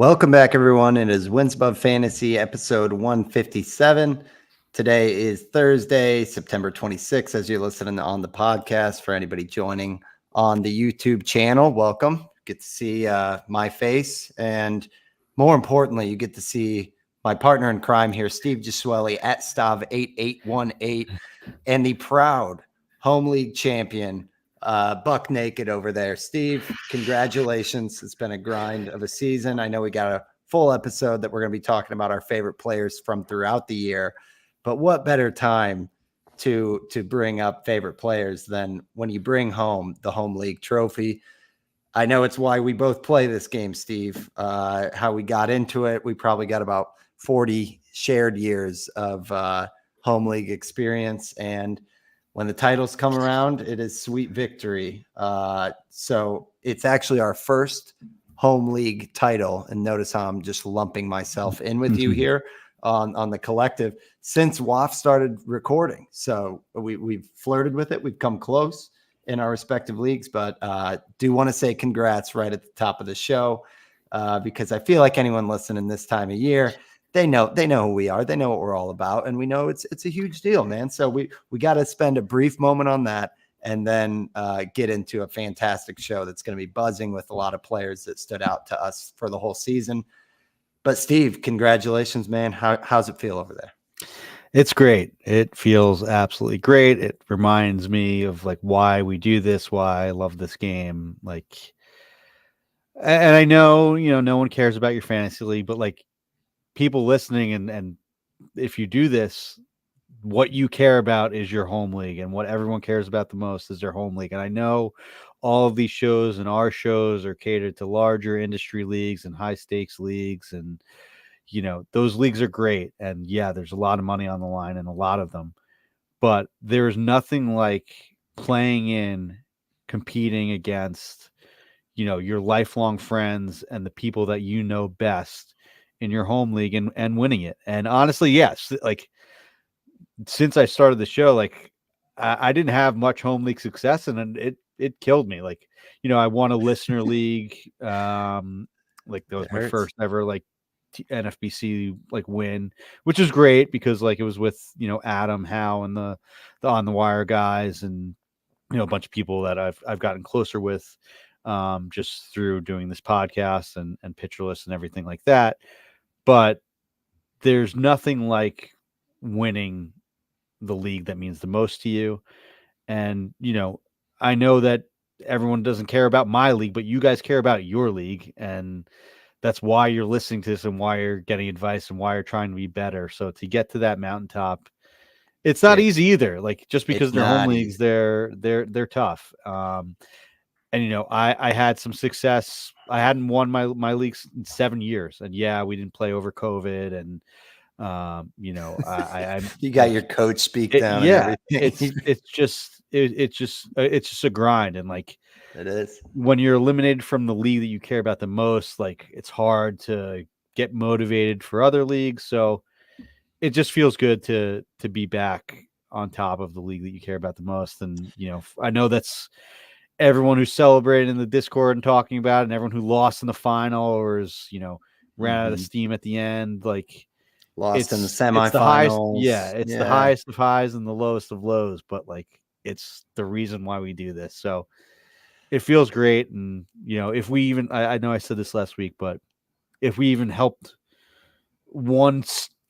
Welcome back, everyone. It is Wins Above Fantasy, episode 157. Today is Thursday, September 26th, as you're listening on the podcast. For anybody joining on the YouTube channel, welcome. Get to see my face. And more importantly, you get to see my partner in crime here, Steve Gisueli at Stav8818, and the proud home league champion, buck naked over there. Steve, congratulations. It's been a grind of a season. I know we got a full episode that we're going to be talking about our favorite players from throughout the year, but what better time to bring up favorite players than when you bring home the home league trophy. I know it's why we both play this game, Steve. How we got into it, we probably got about 40 shared years of home league experience, and when the titles come around, it is sweet victory. So it's actually our first home league title. And notice how I'm just lumping myself in with you here on the collective since WAF started recording. So we've flirted with it. We've come close in our respective leagues, but do want to say congrats right at the top of the show because I feel like anyone listening this time of year, they know who we are. They know what we're all about. And we know it's a huge deal, man. So we got to spend a brief moment on that and then get into a fantastic show that's going to be buzzing with a lot of players that stood out to us for the whole season. But Steve, congratulations, man. How's it feel over there? It's great. It feels absolutely great. It reminds me of like why we do this, why I love this game. Like, and I know, no one cares about your fantasy league, but like, people listening and if you do this, what you care about is your home league, and what everyone cares about the most is their home league. And I know all of these shows and our shows are catered to larger industry leagues and high stakes leagues, and those leagues are great, and yeah, there's a lot of money on the line in a lot of them, but there's nothing like playing in, competing against your lifelong friends and the people that you know best in your home league and winning it. And honestly, yes, like since I started the show, like I didn't have much home league success, and it killed me. Like, I won a listener league. Like that was my first ever like NFBC like win, which is great because like it was with Adam Howe and the On the Wire guys, and a bunch of people that I've gotten closer with just through doing this podcast and Pitcher List and everything like that. But there's nothing like winning the league that means the most to you. And, I know that everyone doesn't care about my league, but you guys care about your league. And that's why you're listening to this and why you're getting advice and why you're trying to be better. So to get to that mountaintop, it's not easy either. Like just because they're home leagues, they're tough. And I had some success. I hadn't won my leagues in 7 years, and yeah, we didn't play over COVID, and I you got your coach speak down. Yeah, it's just a grind, and like it is when you're eliminated from the league that you care about the most. Like it's hard to get motivated for other leagues, so it just feels good to be back on top of the league that you care about the most. And I know that's everyone who's celebrating in the Discord and talking about it, and everyone who lost in the final or is, ran out of steam at the end, like lost in the semifinals. It's the highest of highs and the lowest of lows, but like it's the reason why we do this. So it feels great. And if we even, I know I said this last week, but if we even helped one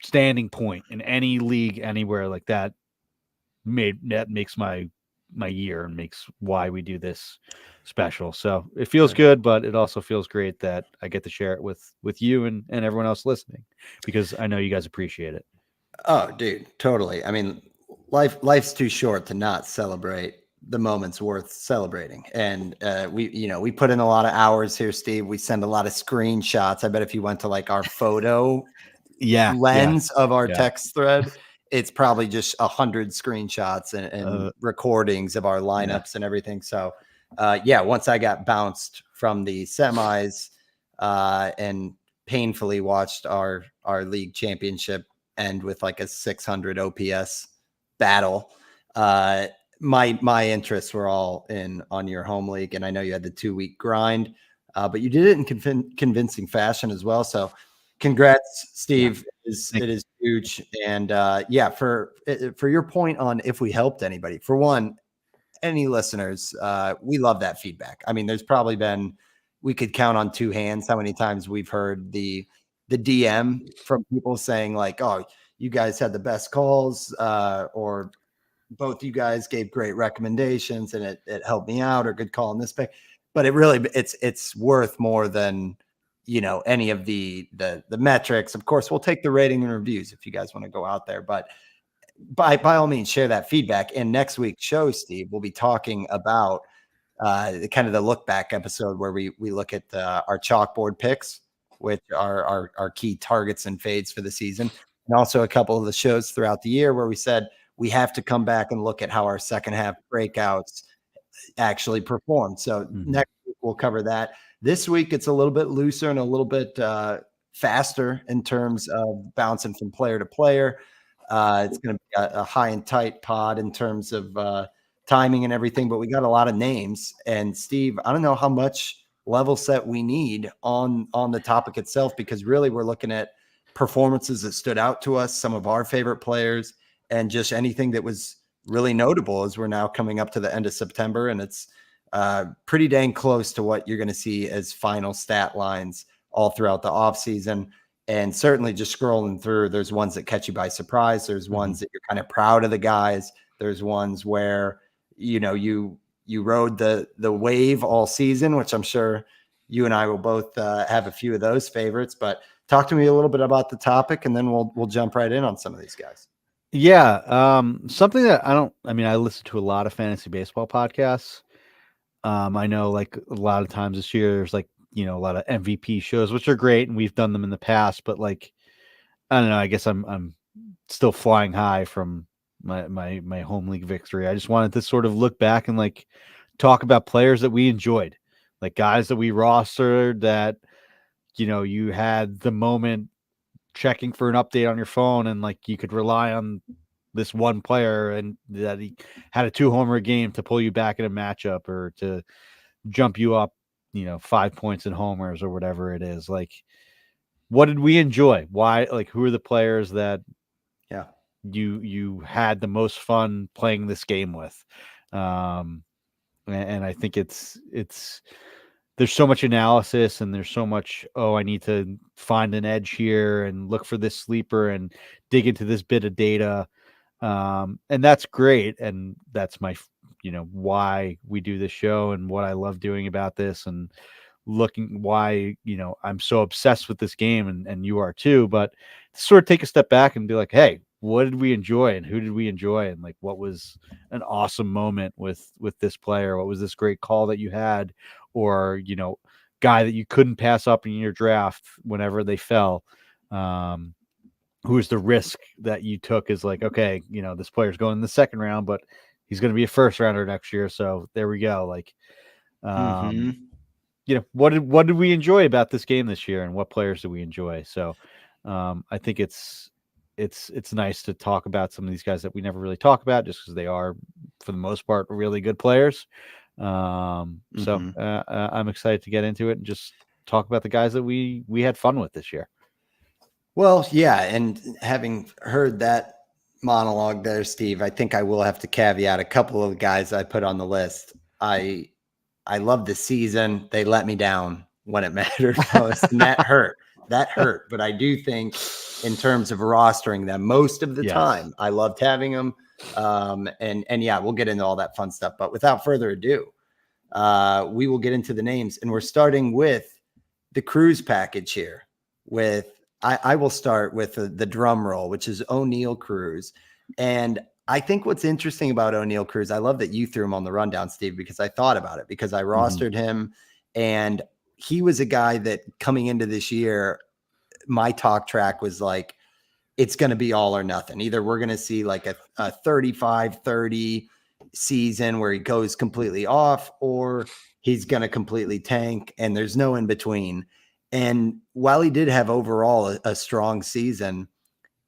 standing point in any league anywhere, like that makes my year and makes why we do this special. So it feels good, but it also feels great that I get to share it with you and everyone else listening, because I know you guys appreciate it. Oh, dude, totally. I mean, life's too short to not celebrate the moments worth celebrating. And we put in a lot of hours here, Steve. We send a lot of screenshots. I bet if you went to like our photo lens of our text thread, it's probably just 100 screenshots and recordings of our lineups and everything. So, once I got bounced from the semis and painfully watched our league championship end with like a 600 OPS battle, my interests were all in on your home league. And I know you had the 2-week grind. but you did it in convincing fashion as well. So congrats, Steve. It is huge. And yeah, for your point on if we helped anybody, for one, any listeners, we love that feedback. I mean, there's probably been, we could count on two hands how many times we've heard the DM from people saying like, "Oh, you guys had the best calls," or both you guys gave great recommendations and it helped me out, or good call in this pick. But it really, it's worth more than, any of the metrics. Of course, we'll take the rating and reviews if you guys want to go out there, but by all means, share that feedback. And next week's show, Steve, we'll be talking about kind of the look back episode where we look at our chalkboard picks, which are our key targets and fades for the season, and also a couple of the shows throughout the year where we said we have to come back and look at how our second half breakouts actually performed. So next week we'll cover that. This week it's a little bit looser and a little bit faster in terms of bouncing from player to player. It's going to be a high and tight pod in terms of timing and everything, but we got a lot of names. And Steve, I don't know how much level set we need on the topic itself, because really we're looking at performances that stood out to us, some of our favorite players, and just anything that was really notable as we're now coming up to the end of September. And it's pretty dang close to what you're going to see as final stat lines all throughout the offseason. And certainly just scrolling through, there's ones that catch you by surprise. There's ones that you're kind of proud of the guys. There's ones where, you rode the wave all season, which I'm sure you and I will both have a few of those favorites. But talk to me a little bit about the topic, and then we'll jump right in on some of these guys. Yeah. Something that I listen to a lot of fantasy baseball podcasts. I know like a lot of times this year, there's like, a lot of MVP shows, which are great. And we've done them in the past, but like, I don't know, I guess I'm still flying high from my home league victory. I just wanted to sort of look back and like talk about players that we enjoyed, like guys that we rostered that, you had the moment checking for an update on your phone and like you could rely on this one player and that he had a 2-homer game to pull you back in a matchup or to jump you up, 5 points in homers or whatever it is. Like, what did we enjoy? Why, like, who are the players that you had the most fun playing this game with? And I think it's there's so much analysis and there's so much, I need to find an edge here and look for this sleeper and dig into this bit of data. And that's great. And that's my, why we do this show and what I love doing about this and looking why, I'm so obsessed with this game and you are too, but to sort of take a step back and be like, hey, what did we enjoy and who did we enjoy? And like, what was an awesome moment with this player? What was this great call that you had, or, guy that you couldn't pass up in your draft whenever they fell? Who is the risk that you took is like, okay, this player's going in the second round, but he's going to be a first rounder next year. So there we go. Like, what did we enjoy about this game this year and what players do we enjoy? So I think it's nice to talk about some of these guys that we never really talk about just because they are, for the most part, really good players. So I'm excited to get into it and just talk about the guys that we had fun with this year. Well, yeah. And having heard that monologue there, Steve, I think I will have to caveat a couple of guys I put on the list. I love the season. They let me down when it mattered most, and that hurt. That hurt. But I do think in terms of rostering them most of the time, I loved having them. And yeah, we'll get into all that fun stuff. But without further ado, we will get into the names. And we're starting with the cruise package here with, I will start with the drum roll, which is O'Neal Cruz. And I think what's interesting about O'Neal Cruz, I love that you threw him on the rundown, Steve, because I thought about it, because I rostered him. And he was a guy that coming into this year, my talk track was like, it's going to be all or nothing. Either we're going to see like a 35-30 season where he goes completely off, or he's going to completely tank, and there's no in between. And while he did have overall a strong season,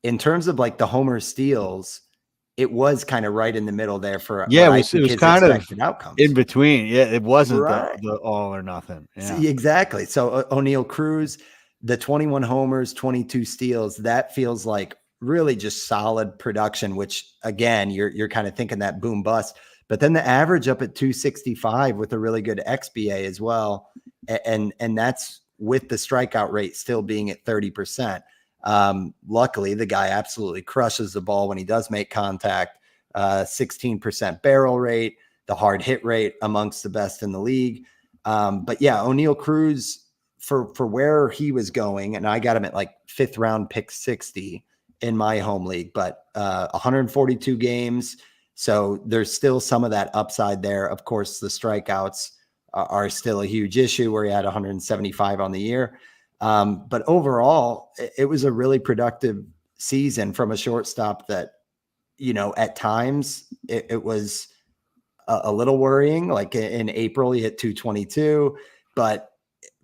in terms of like the homer steals, it was kind of right in the middle there for Yeah, what it I was. It think was his kind of expected outcomes. in between. Yeah, it wasn't Right. the all or nothing. Yeah. See, exactly. So O'Neal Cruz, the 21 homers, 22 steals, that feels like really just solid production, which again, you're kind of thinking that boom bust. But then the average up at 265 with a really good XBA as well. And that's with the strikeout rate still being at 30%. Luckily, the guy absolutely crushes the ball when he does make contact. 16% barrel rate, the hard hit rate amongst the best in the league. But yeah, O'Neal Cruz for where he was going, and I got him at like 5th round pick 60 in my home league, but 142 games. So there's still some of that upside there. Of course, the strikeouts are still a huge issue where he had 175 on the year. But overall, it was a really productive season from a shortstop that, at times it was a little worrying. Like in April, he hit 222, but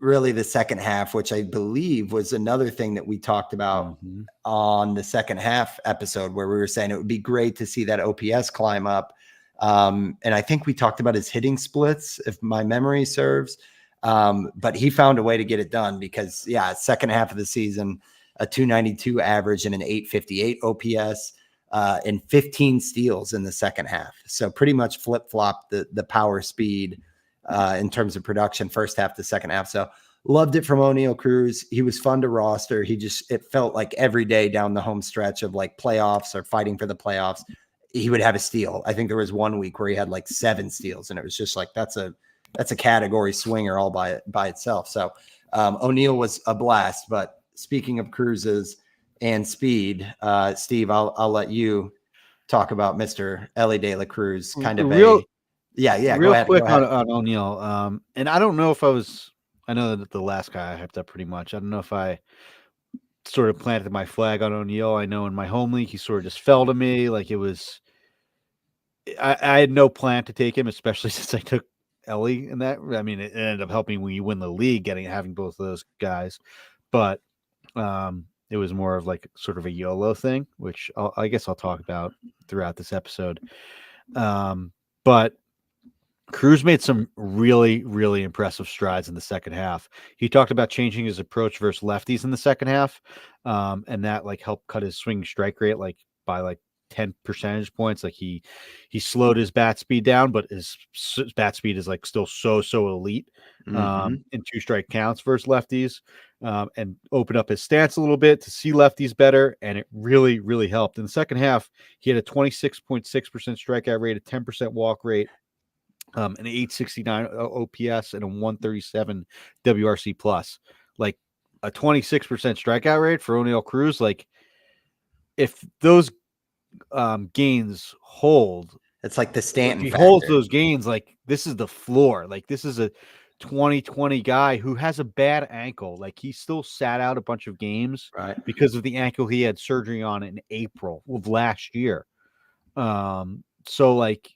really the second half, which I believe was another thing that we talked about on the second half episode, where we were saying it would be great to see that OPS climb up. And I think we talked about his hitting splits, if my memory serves. But he found a way to get it done because, yeah, second half of the season, a 292 average and an 858 OPS. And 15 steals in the second half. So pretty much flip-flopped the power speed in terms of production, first half to second half. So loved it from O'Neal Cruz. He was fun to roster. It felt like every day down the home stretch of like playoffs or fighting for the playoffs, he would have a steal. I think there was one week where he had like 7 steals, and it was just like, that's a category swinger all by itself. So O'Neal was a blast. But speaking of Cruz's and speed, Steve, I'll let you talk about Mr. Ellie De La Cruz. Kind of Real Go real ahead. quick on O'Neal. And I don't know if I know that the last guy I hyped up pretty much. I don't know if I sort of planted my flag on O'Neal. I know in my home league he sort of just fell to me. Like it was, I had no plan to take him, especially since I took Ellie in that. I mean, it ended up helping when you win the league, having both of those guys. But it was more of like sort of a YOLO thing, which I guess I'll talk about throughout this episode. But Cruz made some really, really impressive strides in the second half. He talked about changing his approach versus lefties in the second half, and that like helped cut his swing strike rate like by like 10 percentage points. Like he slowed his bat speed down, but his bat speed is like still so elite in 2 strike counts versus lefties, and opened up his stance a little bit to see lefties better, and it really, really helped. In the second half, he had a 26.6% strikeout rate, a 10% walk rate, an 869 OPS, and a 137 WRC plus. Like a 26% strikeout rate for O'Neal Cruz. Like if those gains hold, it's like the if Stanton he factor. holds those gains, like this is the floor. Like this is a 2020 guy who has a bad ankle. Like he still sat out a bunch of games because of the ankle he had surgery on in April of last year. So like,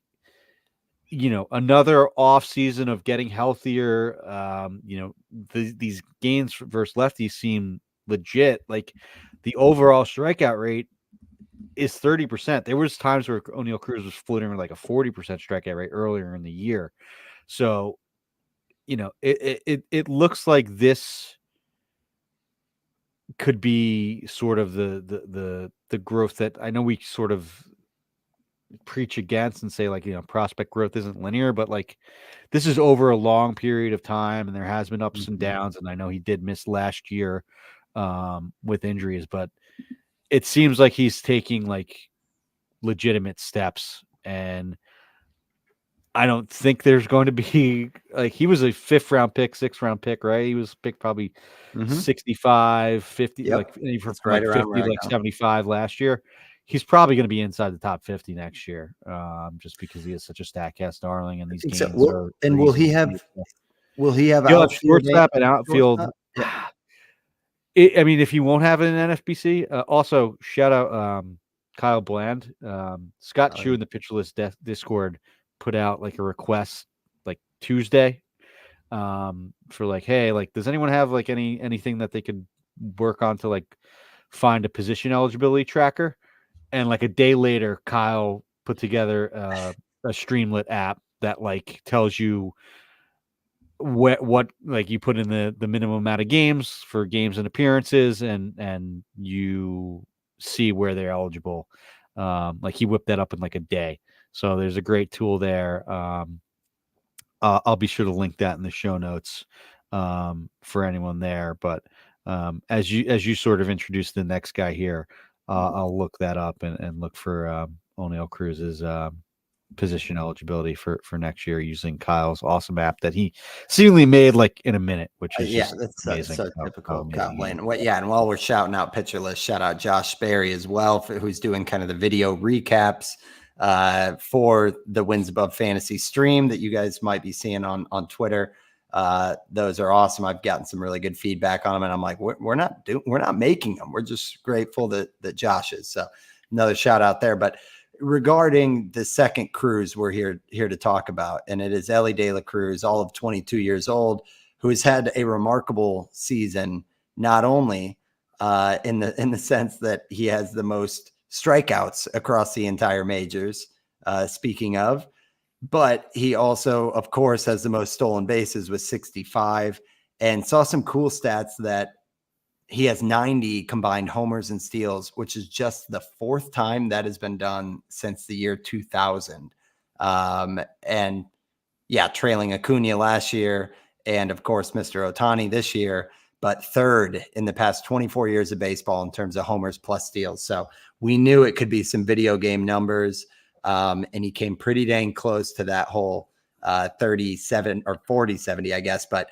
another off season of getting healthier. These gains versus lefties seem legit. Like the overall strikeout rate is 30%. There was times where O'Neal Cruz was floating with like a 40% strikeout rate earlier in the year. So, it looks like this could be sort of the growth that I know we sort of preach against and say like, prospect growth isn't linear, but like this is over a long period of time and there has been ups and downs. And I know he did miss last year with injuries, but it seems like he's taking like legitimate steps. And I don't think there's going to be like, he was a 5th round pick, 6th round pick, right? He was picked probably 65, 50, like from like 50, like 75 last year. He's probably going to be inside the top 50 next year, just because he is such a Statcast darling, and these games are. And will he have outfield shortstop and outfield? Yeah. I mean, if he won't have it in NFBC, also shout out Kyle Bland, Scott Chu in the Pitcher List Discord put out like a request like Tuesday for like, hey, like, does anyone have like anything that they could work on to like find a position eligibility tracker? and like a day later, Kyle put together a Streamlit app that like tells you what like you put in the minimum amount of games for games and appearances, and you see where they're eligible. Like he whipped that up in like a day. So there's a great tool there. I'll be sure to link that in the show notes for anyone there. But as you sort of introduce the next guy here, I'll look that up and look for O'Neill Cruz's position eligibility for next year using Kyle's awesome app that he seemingly made like in a minute, which is Yeah, just that's amazing. so how typical Kyle amazing he is. Blaine. Well, yeah, and while we're shouting out pitcher list, shout out Josh Sperry as well, who's doing kind of the video recaps for the Wins Above Fantasy stream that you guys might be seeing on Twitter. Those are awesome. I've gotten some really good feedback on them, and I'm like, we're not making them. We're just grateful that Josh is. So another shout out there. But regarding the second cruise we're here to talk about, and it is Elly De La Cruz, all of 22 years old, who has had a remarkable season, not only in the sense that he has the most strikeouts across the entire majors, speaking of, but he also, of course, has the most stolen bases with 65, and saw some cool stats that he has 90 combined homers and steals, which is just the fourth time that has been done since the year 2000. And yeah, trailing Acuna last year, and of course, Mr. Ohtani this year, but third in the past 24 years of baseball in terms of homers plus steals. So we knew it could be some video game numbers, and he came pretty dang close to that whole 37 or 40-70, I guess, but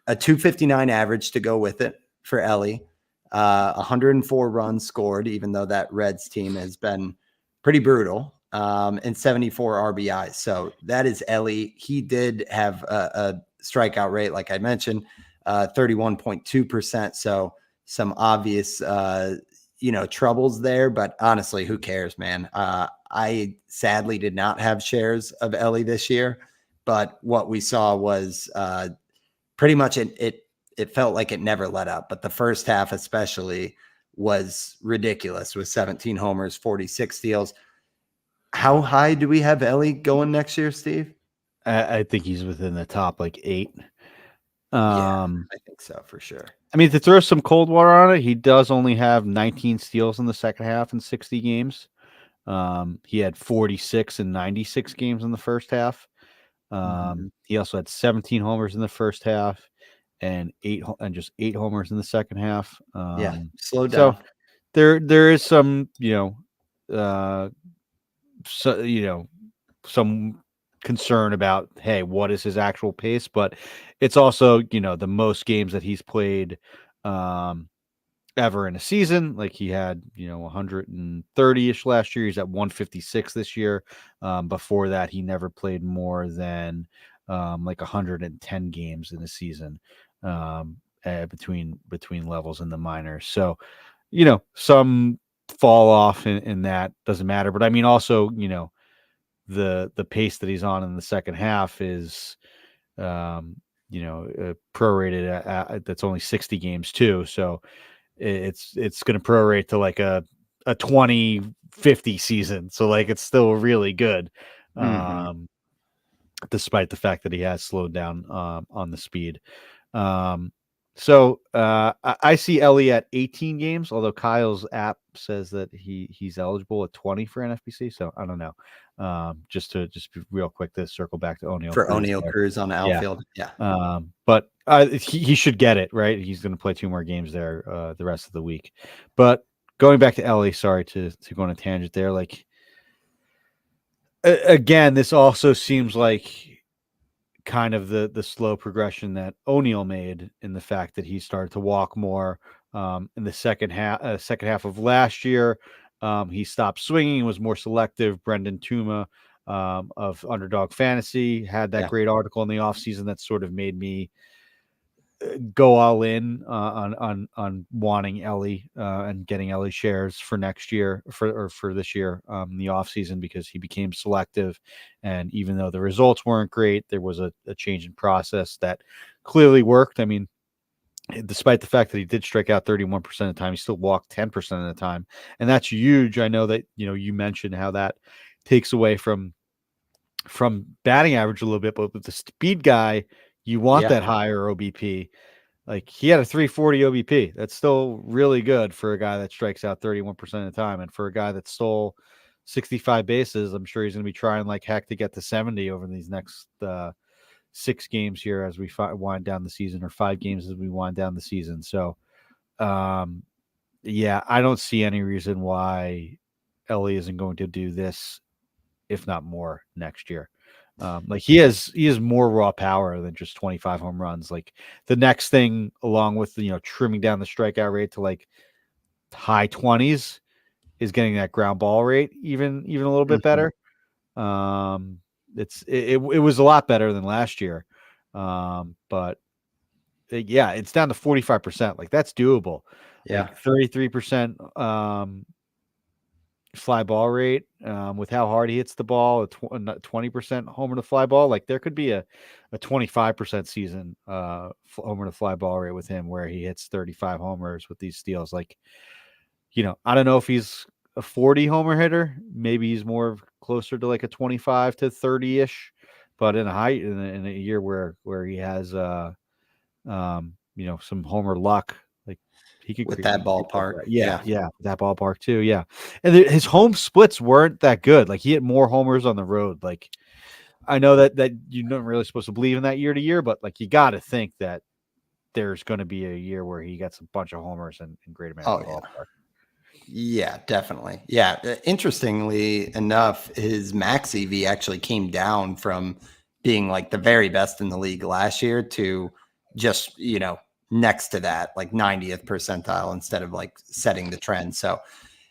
a 259 average to go with it for Elly. 104 runs scored, even though that Reds team has been pretty brutal, and 74 RBIs. So that is Elly. He did have a strikeout rate, like I mentioned, 31.2%. So some obvious, troubles there. But honestly, who cares, man? I sadly did not have shares of Elly this year, but what we saw was pretty much it felt like it never let up. But the first half especially was ridiculous with 17 homers, 46 steals. How high do we have Elly going next year, Steve? I think he's within the top like 8. Yeah, I think so for sure. I mean, to throw some cold water on it, he does only have 19 steals in the second half in 60 games. He had 46 and 96 games in the first half. He also had 17 homers in the first half and just 8 homers in the second half. Yeah, slow So down. there is some, some concern about, hey, what is his actual pace? But it's also, the most games that he's played ever in a season. Like he had, 130-ish last year. He's at 156 this year. Before that, he never played more than like 110 games in a season between levels in the minors. So, some fall off in that doesn't matter. But I mean, also, the pace that he's on in the second half is prorated at that's only 60 games too, so it's going to prorate to like a 20-50 season, so like it's still really good, despite the fact that he has slowed down on the speed. So I see Elly at 18 games, although Kyle's app says that he's eligible at 20 for NFBC. So I don't know. Just be real quick to circle back to O'Neill For Cruz O'Neill there. Cruz on the Yeah. outfield. Yeah. But he should get it, right? He's going to play 2 more games there the rest of the week. But going back to Elly, sorry to go on a tangent there. Like, again, this also seems like kind of the slow progression that O'Neill made, in the fact that he started to walk more in the second half of last year. He stopped swinging, was more selective. Brendan Tuma of Underdog Fantasy had that great article in the offseason that sort of made me go all in on wanting Elly and getting Elly shares for next year for this year in the offseason, because he became selective. And even though the results weren't great, there was a change in process that clearly worked. I mean, despite the fact that he did strike out 31% of the time, he still walked 10% of the time. And that's huge. I know that, you mentioned how that takes away from batting average a little bit, but with the speed guy, you want Yeah. that higher OBP. Like he had a 340 OBP. That's still really good for a guy that strikes out 31% of the time. And for a guy that stole 65 bases, I'm sure he's going to be trying like heck to get to 70 over these next 6 games here as we wind down the season, or 5 games as we wind down the season. So, yeah, I don't see any reason why Ellie isn't going to do this, if not more, next year. Like he has more raw power than just 25 home runs. Like the next thing, along with trimming down the strikeout rate to like high 20s, is getting that ground ball rate even a little bit Mhm. better. It was a lot better than last year, but yeah, it's down to 45%. Like that's doable. Yeah. Like 33% fly ball rate, with how hard he hits the ball, a 20% homer to fly ball. Like there could be a 25% season homer to fly ball rate with him, where he hits 35 homers with these steals. Like, I don't know if he's a 40 homer hitter. Maybe he's more closer to like a 25 to 30 ish. But in a year where he has some homer luck, like With he that could creep up ballpark. that. Yeah, Yeah. yeah, that ballpark too. Yeah, and his home splits weren't that good. Like he hit more homers on the road. Like I know that you're not really supposed to believe in that year to year, but like you got to think that there's going to be a year where he gets a bunch of homers in Great Oh, American yeah. Ballpark. Yeah, definitely. Yeah. Interestingly enough, his max EV actually came down from being like the very best in the league last year to just, next to that, like 90th percentile instead of like setting the trend. So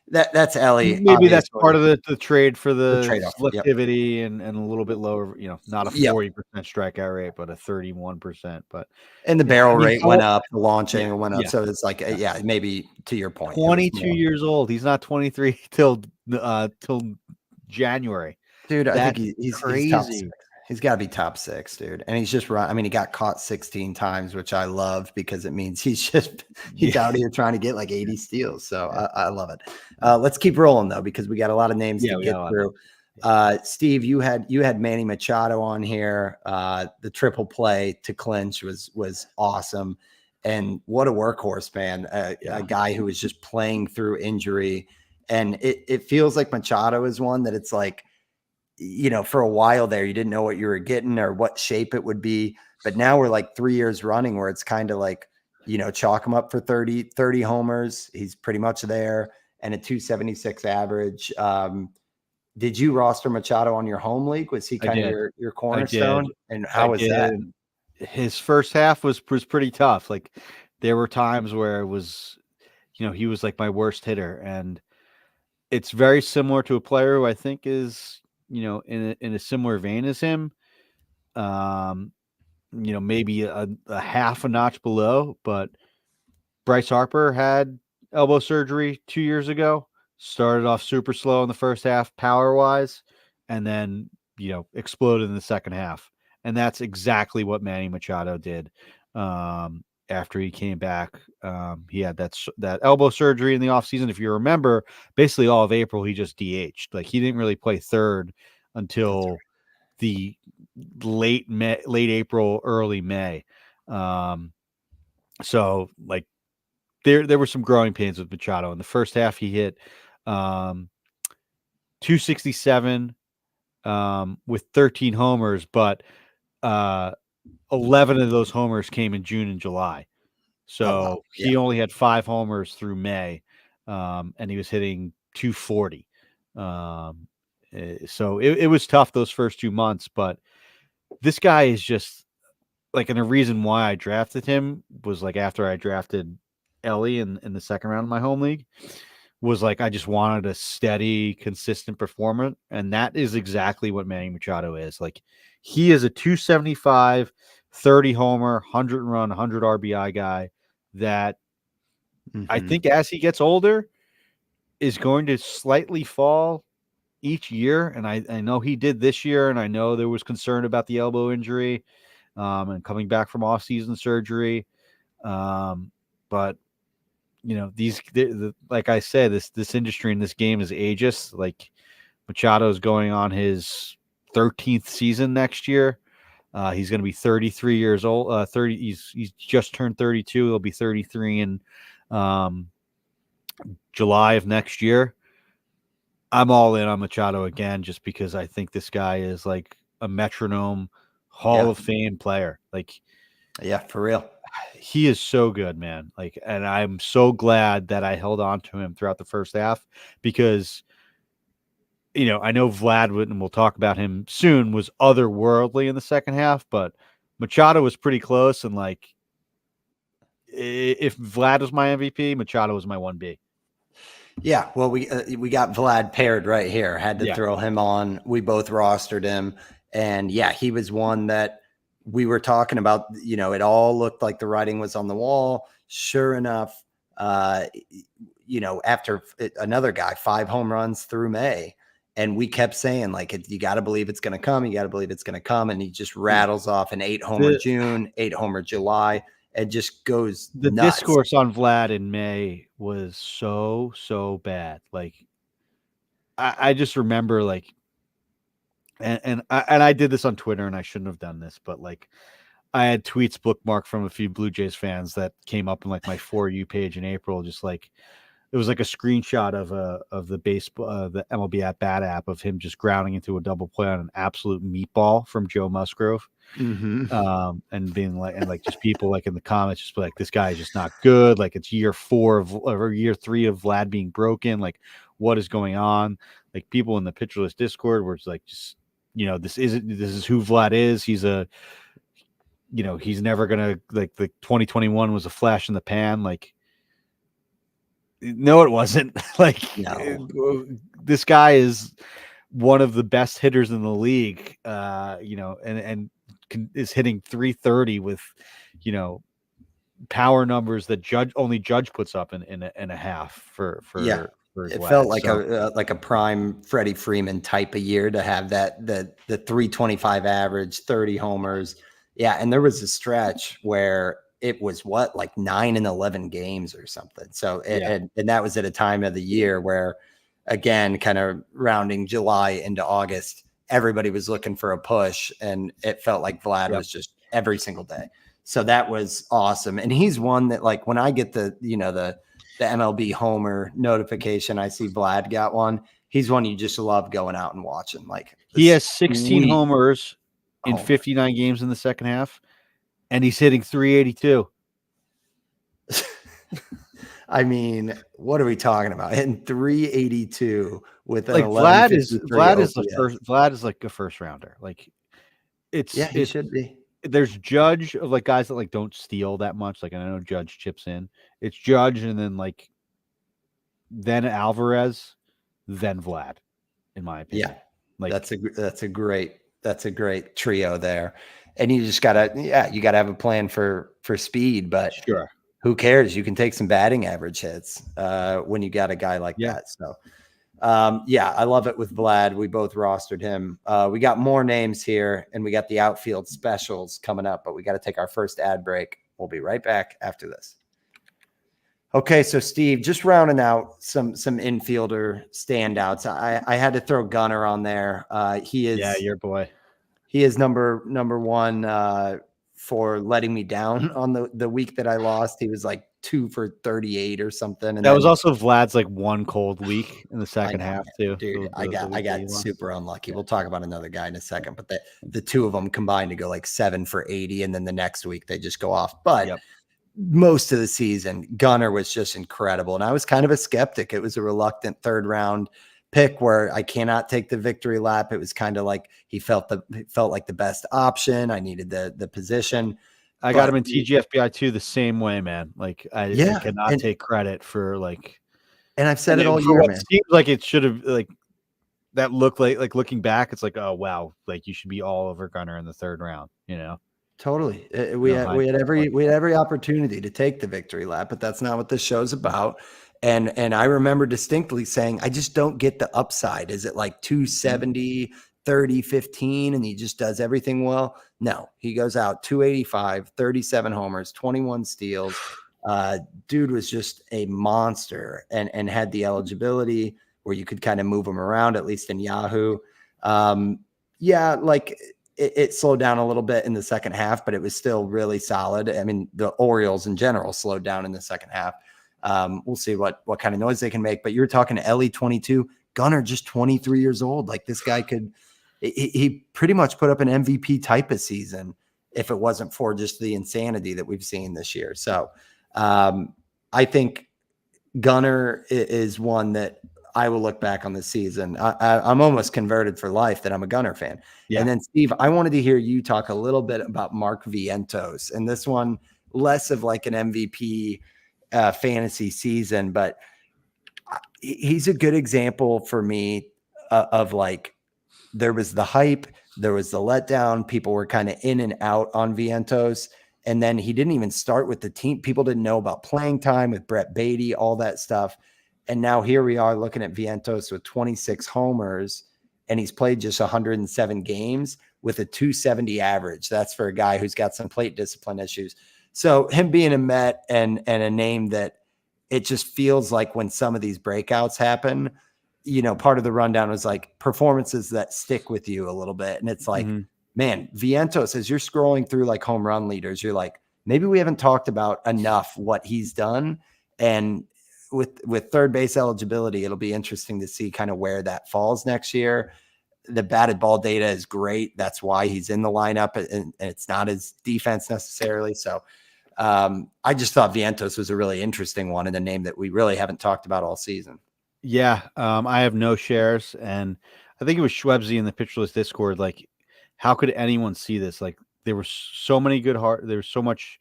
that's Ellie, Maybe that's part obviously of the trade for the the trade off. Yep. selectivity and a little bit lower, not a Yep. 40% strikeout rate, but a 31%. But And the yeah, I barrel mean, rate went up, the launch yeah, angle went up. yeah, So it's like, yeah. yeah, maybe to your point, it was 22 more. years old. He's not 23 till January. Dude, I think That's he's top 6. crazy. He's gotta be top 6, dude, and he's just run I mean, he got caught 16 times, which I love because it means he's Yeah, out here trying to get, like, 80 steals, so yeah, I love it. yeah. Let's keep rolling, though, because we got a lot of names to Yeah, we got get a lot of through. names. Yeah. Steve, you had Manny Machado on here. The triple play to clinch was awesome, and what a workhorse, man. A Yeah. guy who was just playing through injury, and it feels like Machado is one that it's like, for a while there, you didn't know what you were getting or what shape it would be. But now we're like 3 years running where it's kind of like, chalk him up for 30 homers. He's pretty much there, and a 276 average. Did you roster Machado on your home league? Was he I kind of did. your I did. cornerstone? And I how was that? did. His first half was pretty tough. Like there were times where it was, he was like my worst hitter, and it's very similar to a player who I think is, in a similar vein as him. Um, maybe a half a notch below, but Bryce Harper had elbow surgery 2 years ago. Started off super slow in the first half, power wise, and then exploded in the second half. And that's exactly what Manny Machado did. After he came back, he had that elbow surgery in the offseason. If you remember, basically all of April he just DH'd. Like he didn't really play third That's until the late April, early May. Um, so like there were some growing pains with Machado. In the first half, he hit 267 with 13 homers, but 11 of those homers came in June and July. Oh, wow. So Yeah. he only had 5 homers through May, and he was hitting 240. So it was tough those first 2 months, but this guy is just like, and the reason why I drafted him was like after I drafted Ellie in the second round of my home league, was like I just wanted a steady, consistent performer, and that is exactly what Manny Machado is. Like he is a 275, 30 homer, 100 run, 100 RBI guy that I Mhm. think as he gets older is going to slightly fall each year. And I know he did this year, and I know there was concern about the elbow injury and coming back from off-season surgery. But like I said, this industry and this game is ageist. Like Machado is going on his 13th season next year. He's going to be 33 years old. 30. He's just turned 32. He'll be 33 in July of next year. I'm all in on Machado again, just because I think this guy is like a metronome Hall of Fame player. Like, yeah, for real. He is so good, man. Like, and I'm so glad that I held on to him throughout the first half, because I know Vlad, and we'll talk about him soon, was otherworldly in the second half, but Machado was pretty close. And like, if Vlad was my MVP, Machado was my 1B. Yeah, well, we got Vlad paired right here. Had to Yeah. throw him on. We both rostered him, and yeah, he was one that we were talking about. It all looked like the writing was on the wall. Sure enough, after another guy, 5 home runs through May, and we kept saying, like, you got to believe it's going to come. You got to believe it's going to come, and he just rattles off an 8-homer June, 8-homer July. It just goes the nuts. Discourse on Vlad in May was so bad. Like, I just remember, like, and I did this on Twitter, and I shouldn't have done this, but like, I had tweets bookmarked from a few Blue Jays fans that came up in like my For You page in April. Just like, it was like a screenshot of the baseball, the MLB at bat app, of him just grounding into a double play on an absolute meatball from Joe Musgrove. And being like, and like, just people like in the comments just be like, this guy is just not good. Like, it's year 3 of Vlad being broken. Like, what is going on? Like, people in the Pitcherless Discord were like, just, this is who Vlad is. He's he's never gonna, like, the 2021 was a flash in the pan. Like, no, it wasn't. Like, No. This guy is one of the best hitters in the league, and is hitting 330 with, power numbers that Judge puts up in a half for it felt like a prime Freddie Freeman type of year to have the 325 average, 30 homers. Yeah, and there was a stretch where it was like 9 and 11 games or something. So and that was at a time of the year where, again, kind of rounding July into August, everybody was looking for a push, and it felt like Vlad was just every single day. So that was awesome. And he's one that, like, when I get the MLB homer notification, I see Vlad got one. He's one you just love going out and watching. Like, he has 16 homers in 59 games in the second half, and he's hitting 382. I mean, what are we talking about? Hitting 382 with an like Vlad is like a first rounder. Like, he should be. There's Judge, of like guys that like don't steal that much. Like, I know Judge chips in. It's Judge, and then Alvarez, then Vlad, in my opinion. Yeah, like, that's a great trio there. And you just gotta have a plan for speed, but sure, who cares? You can take some batting average hits when you got a guy like that. So, I love it with Vlad. We both rostered him. We got more names here, and we got the outfield specials coming up, but we got to take our first ad break. We'll be right back after this. Okay, so Steve, just rounding out some infielder standouts. I had to throw Gunnar on there. He is your boy. He is number one for letting me down on the week that I lost. He was like 2 for 38 or something. And that was also Vlad's like one cold week in the second half too. Dude, I got super unlucky. We'll talk about another guy in a second, but the two of them combined to go like 7 for 80, and then the next week they just go off. But most of the season, Gunnar was just incredible, and I was kind of a skeptic. It was a reluctant 3rd round pick where I cannot take the victory lap. It was kind of like he felt like the best option. I needed the position. I got him in TGFBI too the same way, man. Like, I cannot take credit for, like, and I've said it all year, man. It seems like it should have, like, that looked like looking back, it's like, oh wow, like, you should be all over Gunnar in the 3rd round, Totally. We had every opportunity to take the victory lap, but that's not what this show's about. And I remember distinctly saying, I just don't get the upside. Is it like 270 30-15 and he just does everything well. No, he goes out 285, 37 homers, 21 steals. Dude was just a monster and had the eligibility where you could kind of move him around, at least in Yahoo. Yeah, like it slowed down a little bit in the second half, but it was still really solid. I mean, the Orioles in general slowed down in the second half. We'll see what kind of noise they can make. But you're talking to Ellie 22, Gunnar just 23 years old. Like this guy could, he pretty much put up an MVP type of season if it wasn't for just the insanity that we've seen this year. So I think Gunnar is one that I will look back on this season. I'm almost converted for life that I'm a Gunnar fan. Yeah. And then Steve, I wanted to hear you talk a little bit about Mark Vientos, and this one less of like an MVP fantasy season, but he's a good example for me of like, there was the hype, there was the letdown. People were kind of in and out on Vientos. And then he didn't even start with the team. People didn't know about playing time with Brett Beatty, all that stuff. And now here we are looking at Vientos with 26 homers, and he's played just 107 games with a 270 average. That's for a guy who's got some plate discipline issues. So him being a Met and a name that it just feels like when some of these breakouts happen, you know, part of the rundown was like performances that stick with you a little bit. And it's like, man, Vientos, as you're scrolling through like home run leaders, you're like, maybe we haven't talked about enough what he's done. And with third base eligibility, it'll be interesting to see kind of where that falls next year. The batted ball data is great. That's why he's in the lineup, and it's not his defense necessarily. So I just thought Vientos was a really interesting one and a name that we really haven't talked about all season. Yeah, I have no shares, and I think it was Schwebzy in the Pitcher List Discord. Like, how could anyone see this? Like, there were so many good there was so much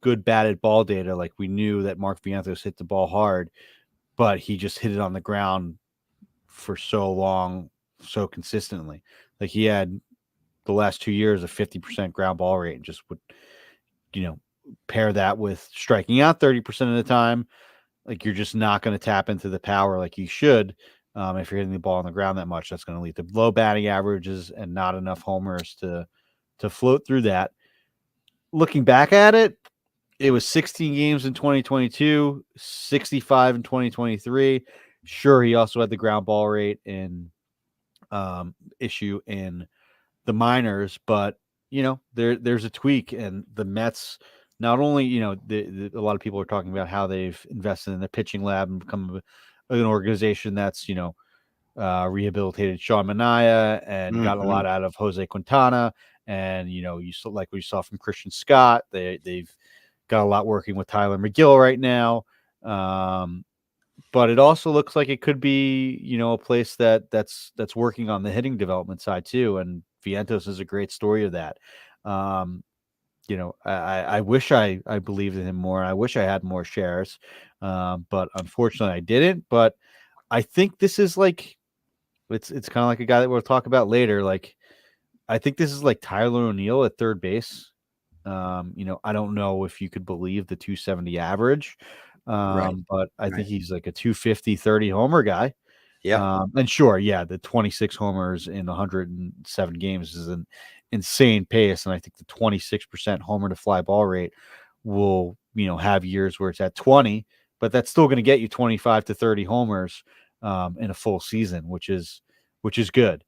good batted ball data. Like, we knew that Mark Vientos hit the ball hard, but he just hit it on the ground for so long, so consistently. Like, he had the last 2 years a 50% ground ball rate, and just would, you know, pair that with striking out 30% of the time. Like, you're just not going to tap into the power like you should. If you're hitting the ball on the ground that much, that's going to lead to low batting averages and not enough homers to float through that. Looking back at it, it was 16 games in 2022, 65 in 2023. Sure, he also had the ground ball rate in issue in the minors, but you know, there's a tweak, and the Mets. Not only, you know, a lot of people are talking about how they've invested in the pitching lab and become an organization that's, you know, rehabilitated Sean Manaea and got a lot out of Jose Quintana. And, you know, like we saw from Christian Scott, they've got a lot working with Tyler McGill right now. But it also looks like it could be, you know, a place that's working on the hitting development side too. And Vientos is a great story of that. You know, I wish I believed in him more. I wish I had more shares, but unfortunately I didn't. But I think this is like, it's kind of like a guy that we'll talk about later. Like, I think this is like Tyler O'Neill at third base. You know, I don't know if you could believe the 270 average, but I think he's like a 250, 30 homer guy. Yeah. And sure, yeah, the 26 homers in 107 games is an insane pace. And I think the 26% homer to fly ball rate will, you know, have years where it's at 20, but that's still going to get you 25 to 30 homers in a full season, which is good.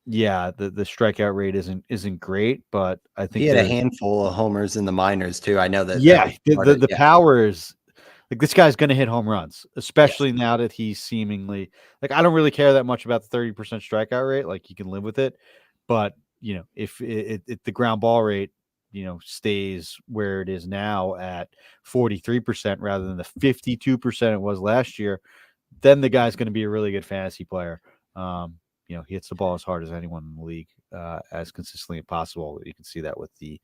Yeah, the strikeout rate isn't great, but I think He had a handful of homers in the minors too. I know that. Yeah, the power is like, this guy's going to hit home runs, especially now that he's seemingly like, I don't really care that much about the 30% strikeout rate. Like, you can live with it, but you know, if the ground ball rate, you know, stays where it is now at 43% rather than the 52% it was last year, then the guy's going to be a really good fantasy player. You know, he hits the ball as hard as anyone in the league, as consistently as possible. You can see that with the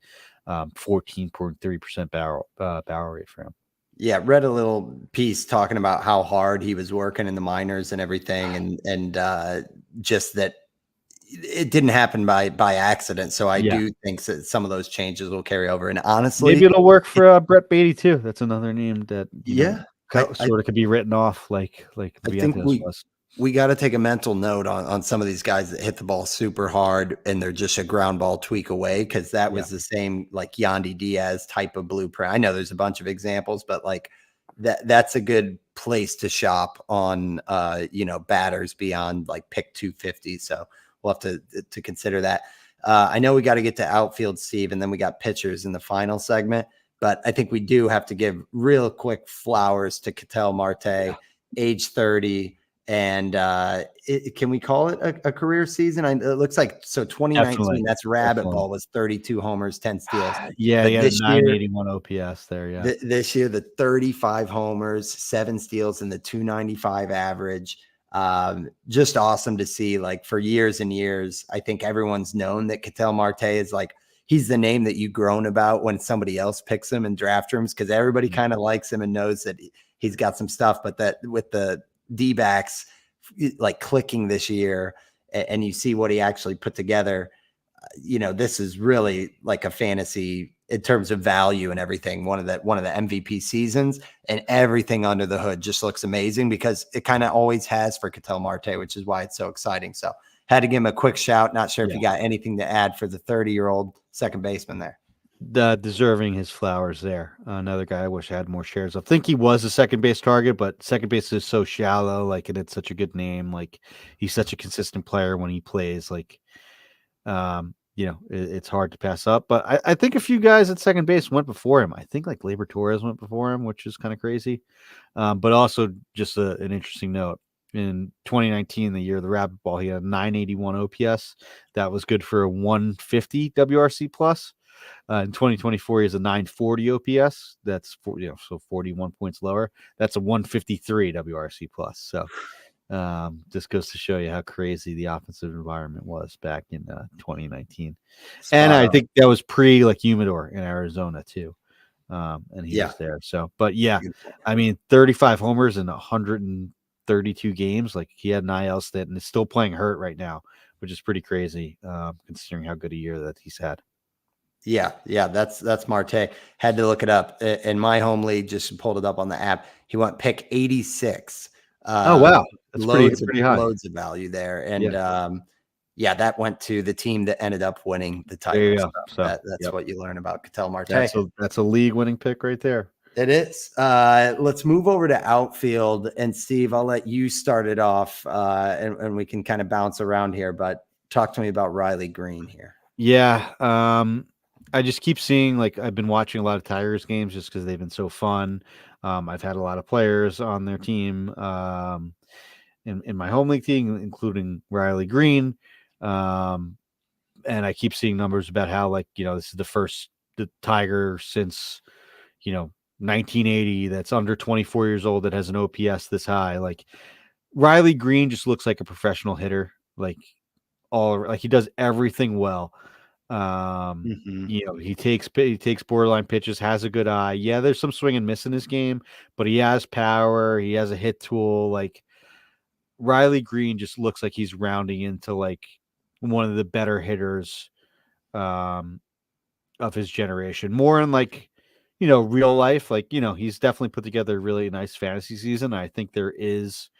14.3% barrel rate for him. Yeah, read a little piece talking about how hard he was working in the minors and everything, and just that it didn't happen by accident. So I do think that some of those changes will carry over. And honestly, maybe it'll work for Brett Beatty too. That's another name that sort of could be written off like I think was. We got to take a mental note on some of these guys that hit the ball super hard and they're just a ground ball tweak away, because that Yeah. was the same like Yandy Diaz type of blueprint. I know there's a bunch of examples, but like that's a good place to shop on batters beyond like pick 250. So we'll have to consider that. I know we got to get to outfield, Steve, and then we got pitchers in the final segment. But I think we do have to give real quick flowers to Ketel Marte, age 30. And can we call it a career season? It looks like so 2019, Definitely. that's rabbit Definitely. ball was 32 homers, 10 steals. Yeah, But he had a this year, 981 OPS there. Yeah. this year, the 35 homers, 7 steals, and the 295 average. Just awesome to see. Like for years and years, I think everyone's known that Ketel Marte is like, he's the name that you groan about when somebody else picks him in draft rooms, because everybody kind of likes him and knows that he's got some stuff. But that with the D-backs like clicking this year, and you see what he actually put together, this is really like a fantasy in terms of value and everything. One of the MVP seasons, and everything under the hood just looks amazing, because it kind of always has for Ketel Marte, which is why it's so exciting. So had to give him a quick shout. Not sure if you got anything to add for the 30-year-old second baseman there. Deserving his flowers there. Another guy I wish I had more shares of. I think he was a second base target, but second base is so shallow. Like, and it's such a good name. Like, he's such a consistent player when he plays. Like, it's hard to pass up. But I think a few guys at second base went before him. I think like Labor Torres went before him, which is kind of crazy. But also just an interesting note. In 2019, the year of the rabbit ball, he had a 981 OPS. That was good for a 150 WRC plus. In 2024, he has a 940 OPS. That's so 41 points lower. That's a 153 WRC plus. So just goes to show you how crazy the offensive environment was back in 2019. And I think that was pre like Humidor in Arizona too. And he was there. So, but yeah, I mean, 35 homers in 132 games. Like, he had an IL stint and is still playing hurt right now, which is pretty crazy considering how good a year that he's had. Yeah, that's Marte. Had to look it up in my home league. Just pulled it up on the app. He went pick 86. Oh wow, that's pretty high. Loads of value there, and that went to the team that ended up winning the title. So that's what you learn about Ketel Marte. That's a league-winning pick right there. It is. Let's move over to outfield, and Steve, I'll let you start it off, and we can kind of bounce around here. But talk to me about Riley Green here. Yeah. I just keep seeing, like, I've been watching a lot of Tigers games just because they've been so fun. I've had a lot of players on their team in my home league team, including Riley Green. And I keep seeing numbers about how, like, this is the Tiger since, 1980 that's under 24 years old that has an OPS this high. Like, Riley Green just looks like a professional hitter. Like, he does everything well. He takes borderline pitches, has a good eye. Yeah, there's some swing and miss in his game, but he has power. He has a hit tool. Like, Riley Green just looks like he's rounding into like one of the better hitters of his generation. More in like, real life. Like, he's definitely put together a really nice fantasy season. I think there is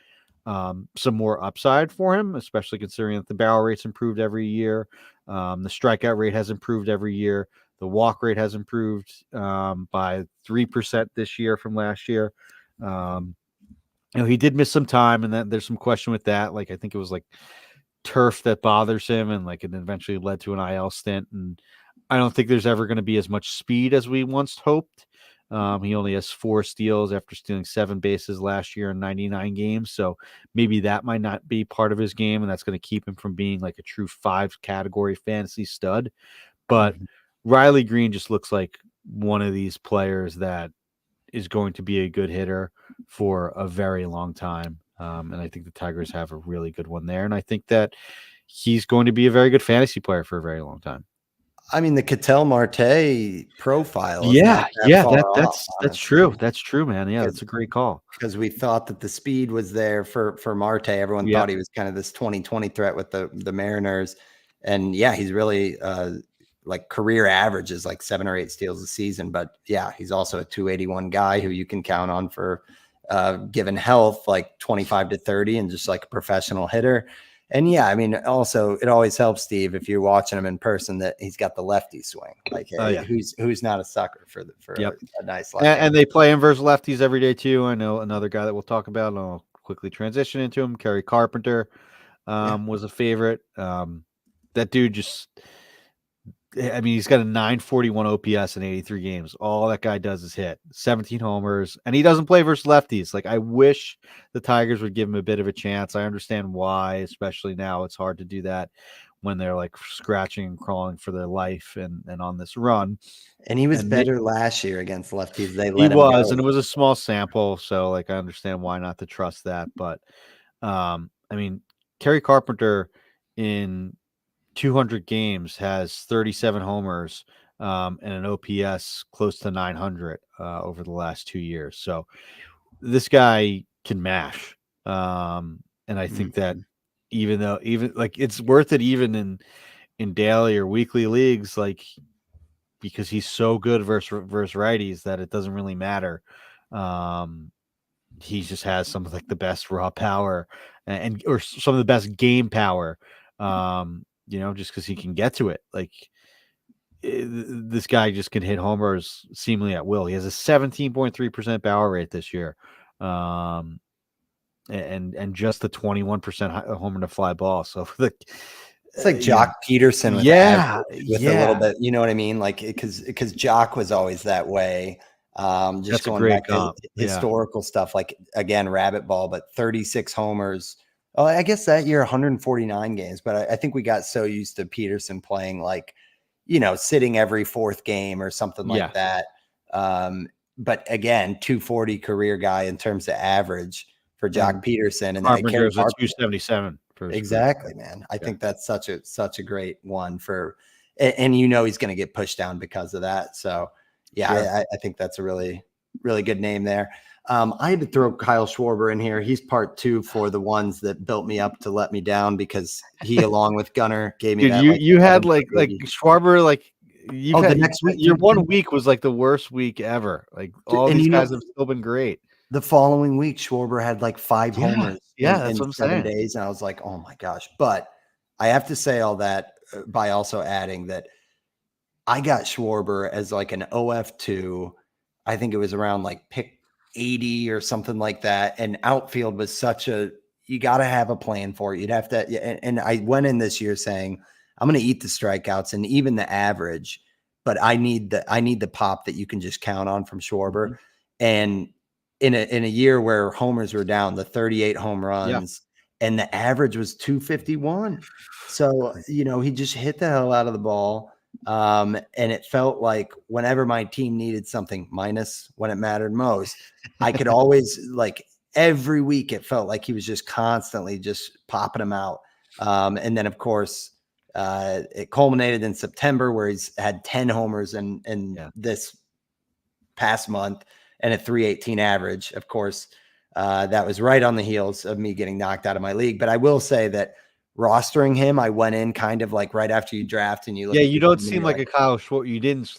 some more upside for him, especially considering that the barrel rate's improved every year. The strikeout rate has improved every year. The walk rate has improved by 3% this year from last year. He did miss some time, and then there's some question with that. Like, I think it was like turf that bothers him, and like it eventually led to an IL stint. And I don't think there's ever going to be as much speed as we once hoped. He only has 4 steals after stealing 7 bases last year in 99 games. So maybe that might not be part of his game, and that's going to keep him from being like a true 5-category fantasy stud. But Riley Green just looks like one of these players that is going to be a good hitter for a very long time. And I think the Tigers have a really good one there. And I think that he's going to be a very good fantasy player for a very long time. I mean, the Ketel Marte profile. That's true. That's true, man. Yeah, that's a great call. Because we thought that the speed was there for Marte. Everyone thought he was kind of this 2020 threat with the Mariners. And yeah, he's really like career averages like 7 or 8 steals a season. But yeah, he's also a 281 guy who you can count on for given health, like 25 to 30 and just like a professional hitter. And yeah, I mean, also it always helps, Steve, if you're watching him in person, that he's got the lefty swing. Like, Oh yeah. who's not a sucker for Yep. a nice left And they play him versus lefties every day too. I know another guy that we'll talk about, and I'll quickly transition into him. Kerry Carpenter was a favorite. That dude just, I mean, he's got a 941 OPS in 83 games. All that guy does is hit 17 homers, and he doesn't play versus lefties. Like, I wish the Tigers would give him a bit of a chance. I understand why, especially now it's hard to do that when they're like scratching and crawling for their life and on this run. And he was And better last year against lefties. They he let him was, go. and it was a small sample, so like I understand why not to trust that. But I mean, Kerry Carpenter in 200 games has 37 homers and an OPS close to 900 over the last 2 years. So this guy can mash, and I think that even like it's worth it even in daily or weekly leagues, like because he's so good versus righties that it doesn't really matter. Um, he just has some of like the best raw power and or some of the best game power. Just because he can get to it. Like this guy just can hit homers seemingly at will. He has a 17.3% power rate this year. And just the 21% homer to fly ball. So It's like Jock Peterson with yeah, average, with a little bit, you know what I mean? Like, because Jock was always that way. Just that's a going great back to comp. historical stuff, like again, rabbit ball, but 36 homers. Oh, I guess that year 149 games, but I think we got so used to Peterson playing like, sitting every fourth game or something like that. But again, 240 career guy in terms of average for Jock Peterson, and Carpenter's a 277 for his career. Exactly, man. I think that's such a great one for, and he's going to get pushed down because of that. So yeah, Sure. I think that's a really, really good name there. I had to throw Kyle Schwarber in here. He's part 2 for the ones that built me up to let me down, because he, along with Gunner, gave me Dude, that. you had like Schwarber, like you've the had next week, your 1 week was like the worst week ever. Like all and these guys have still been great. The following week, Schwarber had like 5 homers that's in what I'm 7 saying. days. And I was like, oh my gosh. But I have to say all that by also adding that I got Schwarber as like an OF2. I think it was around like pick 80 or something like that. And outfield was you got to have a plan for it. You'd have to. And I went in this year saying, I'm going to eat the strikeouts and even the average, but I need the pop that you can just count on from Schwarber. Mm-hmm. And in a year where homers were down, the 38 home runs and the average was 251. So, he just hit the hell out of the ball. And it felt like whenever my team needed something, minus when it mattered most, I could always, like, every week it felt like he was just constantly just popping them out. And then of course it culminated in September where he's had 10 homers in this past month and a 318 average. Of course, that was right on the heels of me getting knocked out of my league. But I will say that rostering him, I went in kind of like right after you draft and you look. You don't seem like a Kyle Schwarber.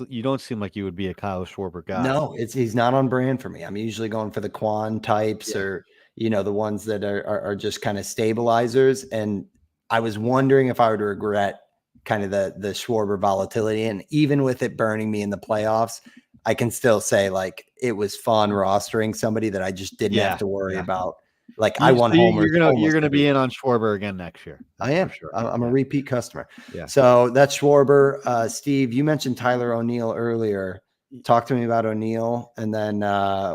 You don't seem like you would be a Kyle Schwarber guy. No, he's not on brand for me. I'm usually going for the Quan types or the ones that are just kind of stabilizers. And I was wondering if I would regret kind of the Schwarber volatility. And even with it burning me in the playoffs, I can still say like it was fun rostering somebody that I just didn't have to worry about. Like I won homers. You're gonna be in on Schwarber again next year. I am. For sure. I'm a repeat customer. Yeah. So that's Schwarber. Steve, you mentioned Tyler O'Neill earlier. Talk to me about O'Neill, and then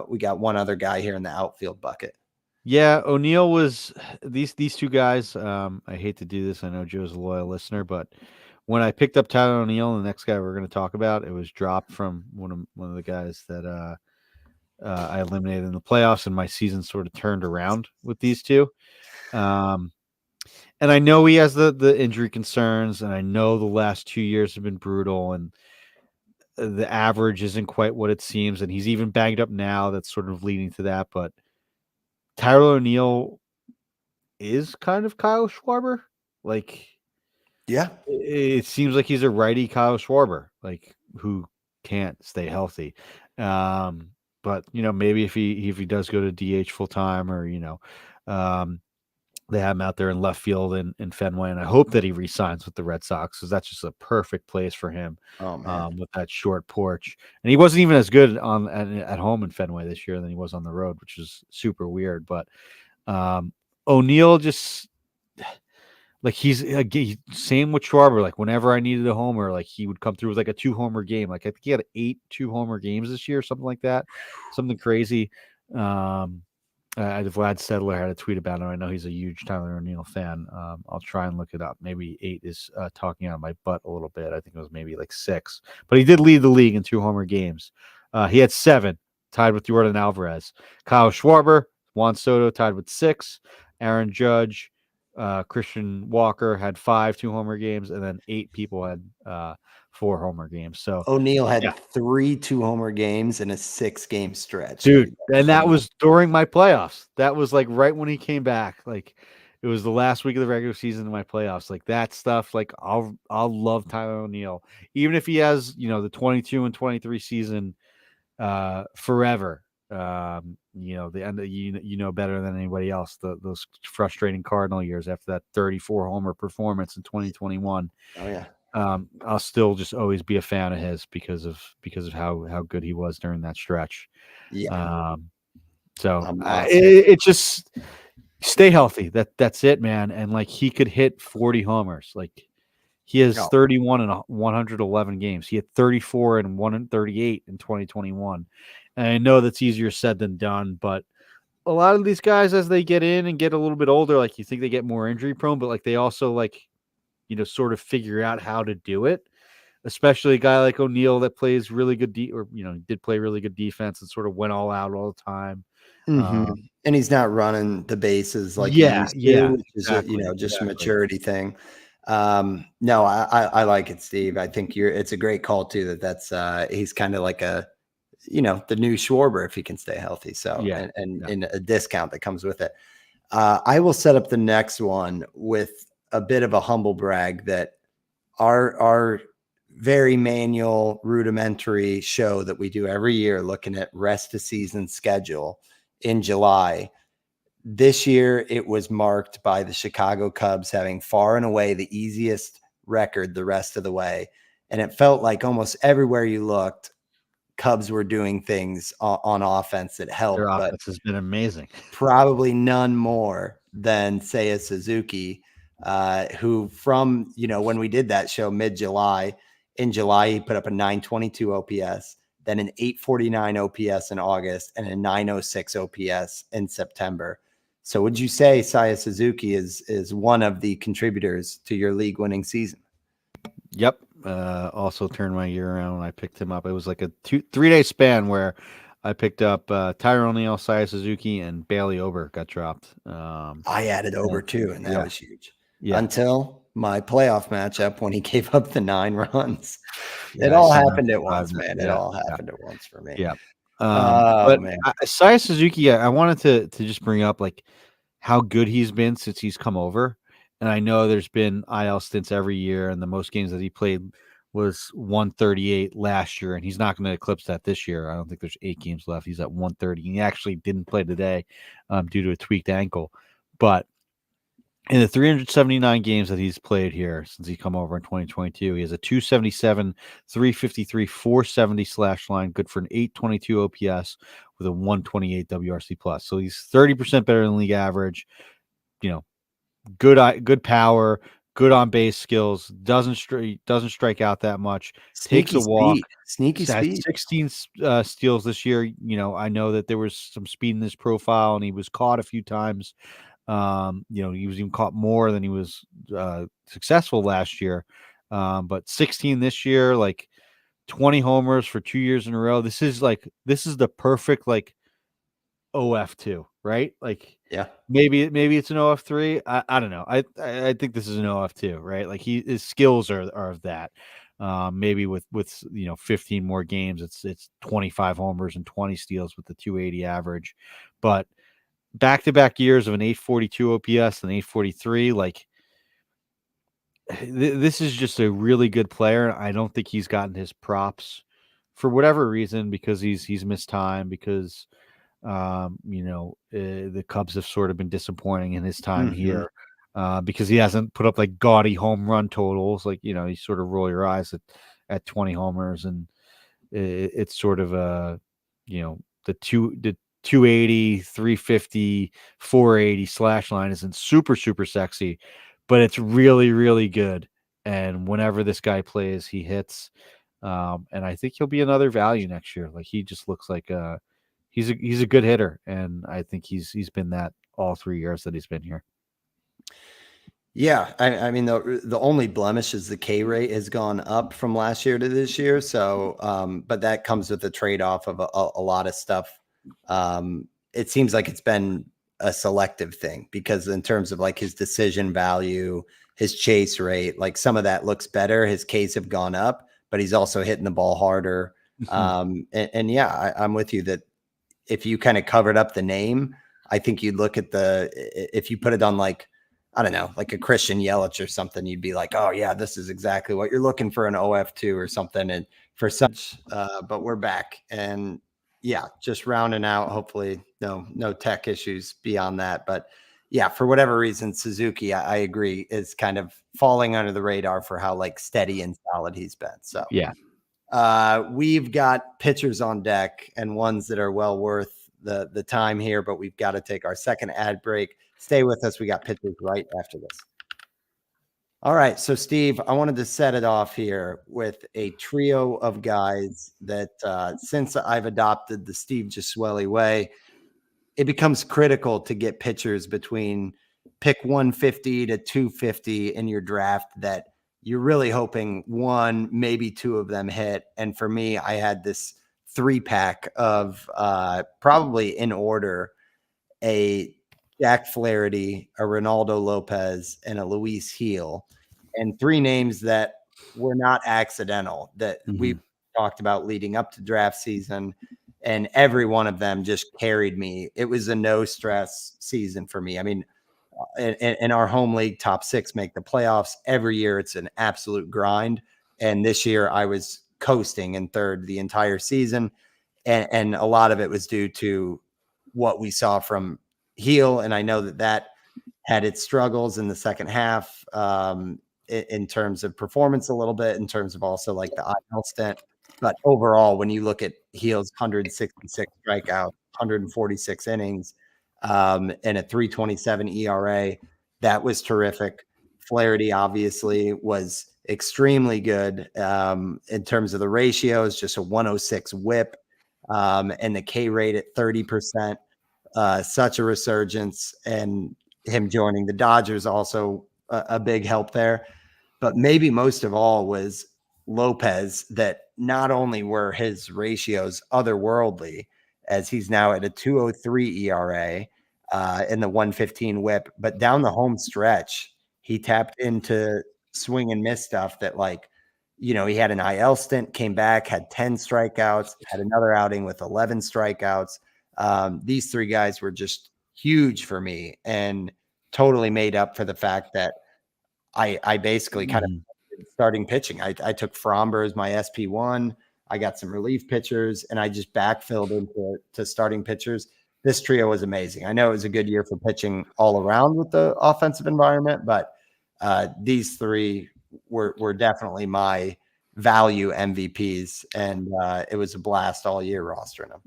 we got one other guy here in the outfield bucket. Yeah, O'Neill was these 2 guys. I hate to do this. I know Joe's a loyal listener, but when I picked up Tyler O'Neill, the next guy we're going to talk about, it was dropped from one of the guys that I eliminated in the playoffs, and my season sort of turned around with these 2. And I know he has the injury concerns, and I know the last 2 years have been brutal, and the average isn't quite what it seems, and he's even banged up now. That's sort of leading to that. But Tyler O'Neill is kind of Kyle Schwarber. Like, it seems like he's a righty Kyle Schwarber, like who can't stay healthy. but maybe if he does go to DH full time, or um, they have him out there in left field in Fenway, and I hope that he re-signs with the Red Sox, because that's just a perfect place for him, Oh man. with that short porch. And he wasn't even as good at home in Fenway this year than he was on the road, which is super weird. But O'Neill just like he's same with Schwarber. Like whenever I needed a homer, like he would come through with like a 2-homer game. Like I think he had 8 2-homer games this year, something like that, something crazy. Vlad Sedler had a tweet about him. I know he's a huge Tyler O'Neill fan. I'll try and look it up. Maybe 8 is talking out of my butt a little bit. I think it was maybe like 6, but he did lead the league in 2-homer games. He had 7, tied with Jordan Alvarez. Kyle Schwarber, Juan Soto tied with 6. Aaron Judge, Christian Walker had 5 2-homer games, and then 8 people had 4-homer games. So O'Neill had 3 2-homer games in a 6-game stretch, dude. And that was during my playoffs. That was like right when he came back. Like it was the last week of the regular season in my playoffs. Like that stuff. Like I'll love Tyler O'Neill, even if he has the 22 and 23 season forever. The end of better than anybody else. Those frustrating Cardinal years after that 34-homer performance in 2021. Oh yeah. I'll still just always be a fan of his because of how good he was during that stretch. Yeah. So it just stay healthy. That's it, man. And like he could hit 40 homers. Like he has 31 in 111 games. He had 34 and 138 in 2021. And I know that's easier said than done, but a lot of these guys, as they get in and get a little bit older, like you think they get more injury prone, but like they also like sort of figure out how to do it. Especially a guy like O'Neill that plays really good did play really good defense and sort of went all out all the time. And he's not running the bases like he used to, which is just a maturity thing. No, I like it, Steve. I think it's a great call too. That's he's kind of like the new Schwarber if he can stay healthy. So and a discount that comes with it. I will set up the next one with a bit of a humble brag that our very manual, rudimentary show that we do every year, looking at rest of season schedule in July. This year, it was marked by the Chicago Cubs having far and away the easiest record the rest of the way. And it felt like almost everywhere you looked, Cubs were doing things on offense that helped. Their offense has been amazing. Probably none more than Seiya Suzuki, who from, when we did that show mid-July, in July, he put up a 922 OPS, then an 849 OPS in August, and a 906 OPS in September. So would you say Seiya Suzuki is one of the contributors to your league-winning season? Yep. Also turned my year around when I picked him up. It was like a 3-day span where I picked up Tyler O'Neill, Seiya Suzuki, and Bailey Ober got dropped. I added Ober too, and that was huge. Yeah. Until my playoff matchup when he gave up the 9 runs. It all happened at once, man. It all happened at once for me. Yeah. But man. Seiya Suzuki, I wanted to just bring up like how good he's been since he's come over. And I know there's been IL stints every year, and the most games that he played was 138 last year, and he's not going to eclipse that this year. I don't think there's 8 games left. He's at 130. He actually didn't play today due to a tweaked ankle. But in the 379 games that he's played here since he come over in 2022, he has a 277, 353, 470 slash line, good for an 822 OPS with a 128 WRC plus. So he's 30% better than league average. Good power, good on base skills, doesn't strike out that much, takes a walk, sneaky speed, 16 steals this year. I know that there was some speed in his profile, and he was caught a few times. He was even caught more than he was successful last year. But 16 this year, like 20 homers for 2 years in a row. This is the perfect like OF2, right? Like, yeah, maybe it's an OF3. I don't know. I think this is an OF2, right? Like his skills are of that. Maybe with 15 more games, it's 25 homers and 20 steals with the 280 average. But back-to-back years of an 842 OPS and 843, like this is just a really good player. I don't think he's gotten his props for whatever reason, because he's missed time, because the Cubs have sort of been disappointing in his time Mhm. here, because he hasn't put up like gaudy home run totals. Like, you sort of roll your eyes at 20 homers, and it's sort of the 280, 350, 480 slash line isn't super, super sexy, but it's really, really good. And whenever this guy plays, he hits. And I think he'll be another value next year. Like, he just looks like he's a good hitter, and I think he's been that all 3 years that he's been here. Yeah, I mean the only blemish is the K rate has gone up from last year to this year. So, but that comes with the trade off of a lot of stuff. It seems like it's been a selective thing because in terms of like his decision value, his chase rate, like some of that looks better. His Ks have gone up, but he's also hitting the ball harder. And yeah, I'm with you that if you kind of covered up the name, I think you'd look at if you put it on like, I don't know, like a Christian Yelich or something, you'd be like, oh yeah, this is exactly what you're looking for, an OF2 or something. And for such, but we're back, and yeah, just rounding out, hopefully no tech issues beyond that. But yeah, for whatever reason, Suzuki, I agree, is kind of falling under the radar for how like steady and solid he's been. So Yeah. we've got pitchers on deck and ones that are well worth the time here, but we've got to take our second ad break. Stay with us. We got pitchers right after this. All right. So, Steve, I wanted to set it off here with a trio of guys that since I've adopted the Steve Giswelli way, it becomes critical to get pitchers between pick 150 to 250 in your draft that you're really hoping one, maybe two of them hit. And for me, I had this 3-pack of probably in order a Jack Flaherty, a Ronaldo Lopez, and a Luis Heel, and 3 names that were not accidental that we talked about leading up to draft season. And every one of them just carried me. It was a no stress season for me. I mean, in our home league, top 6 make the playoffs every year. It's an absolute grind. And this year I was coasting in third the entire season. And a lot of it was due to what we saw from Heel. And I know that had its struggles in the second half, in terms of performance a little bit, in terms of also like the IL stint. But overall, when you look at Heel's 166 strikeouts, 146 innings, and a 3.27 ERA, that was terrific. Flaherty obviously was extremely good in terms of the ratios, just a 106 whip, and the K rate at 30%. Such a resurgence, and him joining the Dodgers also a big help there. But maybe most of all was Lopez, that not only were his ratios otherworldly, as he's now at a 2.03 ERA in the 115 whip, but down the home stretch, he tapped into swing and miss stuff that, like, he had an IL stint, came back, had 10 strikeouts, had another outing with 11 strikeouts. These 3 guys were just huge for me and totally made up for the fact that I basically kind of starting pitching. I took Fromber as my SP1. I got some relief pitchers, and I just backfilled into starting pitchers. This trio was amazing. I know it was a good year for pitching all around with the offensive environment, but these 3 were definitely my value MVPs, and it was a blast all year rostering them.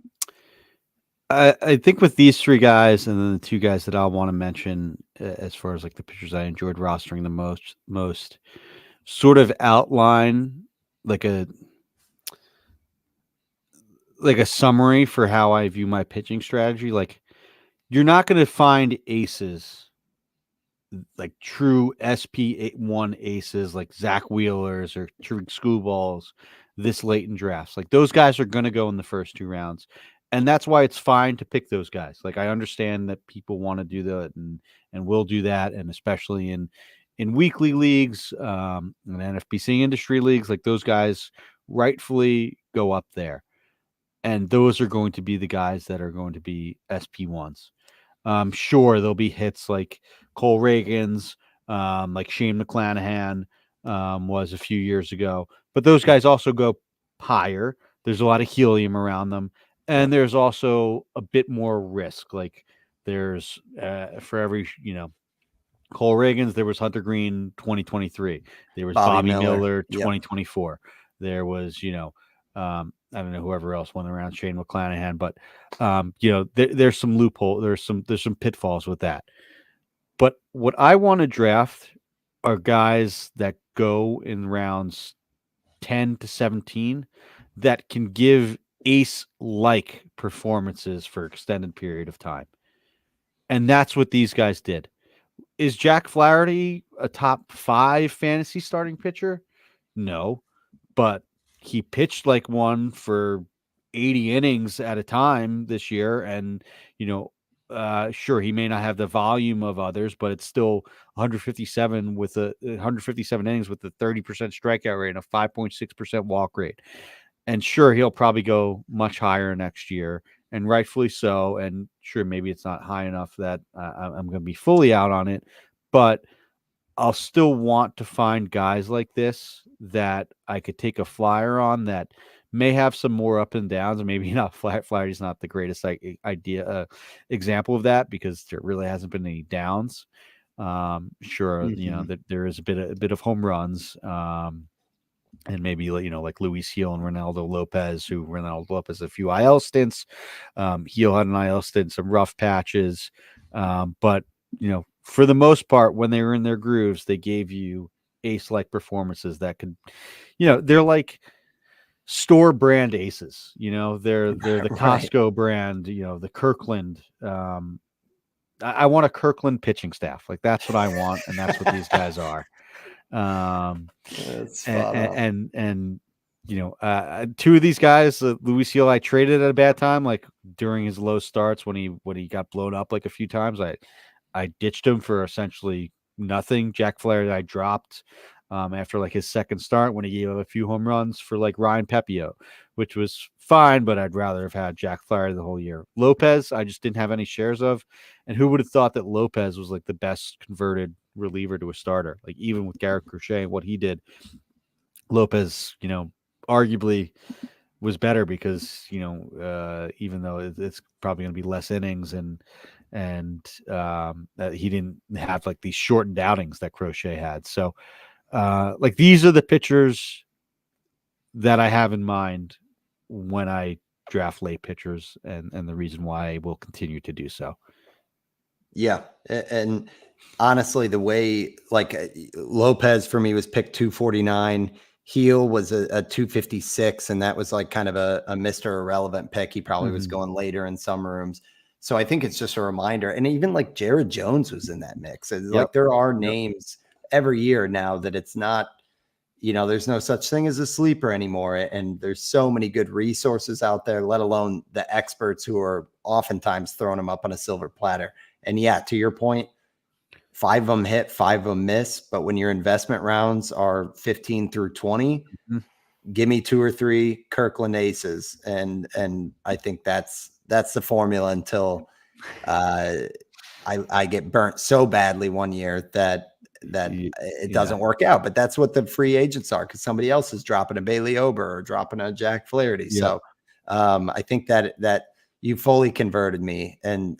I think with these 3 guys, and then the 2 guys that I want to mention, as far as like the pitchers I enjoyed rostering the most sort of outline like a summary for how I view my pitching strategy. Like, you're not going to find aces, like true SP1 aces, like Zach Wheelers or true Screwballs, this late in drafts. Like, those guys are going to go in the first 2 rounds. And that's why it's fine to pick those guys. Like, I understand that people want to do that and will do that. And especially in weekly leagues, and NFBC industry leagues, like, those guys rightfully go up there. And those are going to be the guys that are going to be SP1s. Sure, there'll be hits like Cole Reagan's, like Shane McClanahan was a few years ago, but those guys also go higher. There's a lot of helium around them, and Yep. there's also a bit more risk. Like there's for every Cole Reagans, there was Hunter Green 2023. There was Bobby Bobby Miller. Miller Yep. 2024. There was, I don't know whoever else won around Shane McClanahan, but there's some loophole. There's some pitfalls with that. But what I want to draft are guys that go in rounds 10 to 17 that can give ace like performances for extended period of time. And that's what these guys did. Is Jack Flaherty a top 5 fantasy starting pitcher? No, but he pitched like one for 80 innings at a time this year. And, sure, he may not have the volume of others, but it's still 157 with 157 innings with a 30% strikeout rate and a 5.6% walk rate. And sure, he'll probably go much higher next year, and rightfully so. And sure, maybe it's not high enough that I'm going to be fully out on it, but I'll still want to find guys like this that I could take a flyer on that may have some more up and downs, and maybe not. Flaherty's not the greatest example of that because there really hasn't been any downs. Sure, that there is a bit of home runs. And maybe like Luis Heel and Ronaldo Lopez, a few IL stints. Heel had an IL stint, some rough patches, but for the most part, when they were in their grooves, they gave you ace-like performances that could, they're like store brand aces. They're the Right. Costco brand. The Kirkland. I want a Kirkland pitching staff. Like that's what I want, and that's what these guys are. That's spot on. And two of these guys, Luis Heel, I traded at a bad time, like during his low starts when he got blown up like a few times. I ditched him for essentially nothing. Jack Flaherty I dropped after like his second start when he gave up a few home runs for like Ryan Pepio, which was fine, but I'd rather have had Jack Flaherty the whole year. Lopez, I just didn't have any shares of. And who would have thought that Lopez was like the best converted reliever to a starter? Like even with Garrett Crochet and what he did, Lopez, arguably was better because even though it's probably going to be less innings and he didn't have like these shortened outings that Crochet had. So like these are the pitchers that I have in mind when I draft late pitchers, and the reason why I will continue to do so. Yeah. And honestly, the way like Lopez for me was picked 249. Heel was a 256, and that was like kind of a Mr. Irrelevant pick. He probably was going later in some rooms. So I think it's just a reminder. And even like Jared Jones was in that mix. It's like there are names every year now that it's not, there's no such thing as a sleeper anymore. And there's so many good resources out there, let alone the experts who are oftentimes throwing them up on a silver platter. And yeah, to your point, 5 of them hit, 5 of them miss. But when your investment rounds are 15 through 20, give me 2 or 3 Kirkland aces. And I think that's the formula until I get burnt so badly one year that it doesn't work out. But that's what the free agents are, because somebody else is dropping a Bailey Ober or dropping a Jack Flaherty. So I think that you fully converted me. And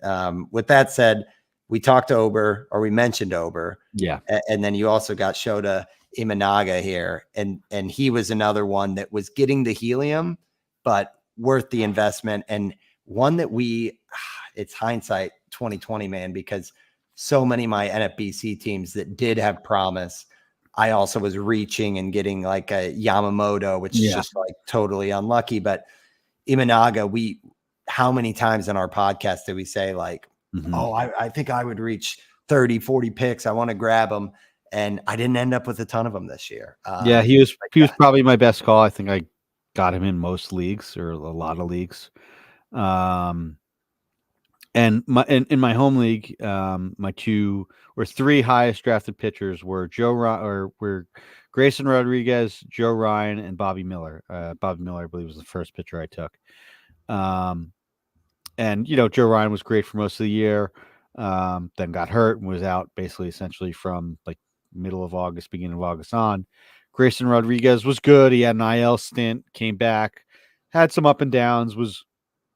with that said, we talked to Ober, or we mentioned Ober. Yeah. And then you also got Shota Imanaga here. And he was another one that was getting the helium, but worth the investment. And one that it's hindsight 2020, man, because so many of my NFBC teams that did have promise, I also was reaching and getting like a Yamamoto, which is just like totally unlucky. But Imanaga, how many times in our podcast did we say like, oh, I think I would reach 30, 40 picks. I want to grab them. And I didn't end up with a ton of them this year. He was probably my best call. I think I got him in most leagues, or a lot of leagues. And in my home league, my 2 or 3 highest drafted pitchers were Grayson Rodriguez, Joe Ryan, and Bobby Miller. Bobby Miller, I believe, was the first pitcher I took. And Joe Ryan was great for most of the year. Then got hurt and was out basically essentially from like middle of August, beginning of August on. Grayson Rodriguez was good. He had an IL stint, came back, had some up and downs, was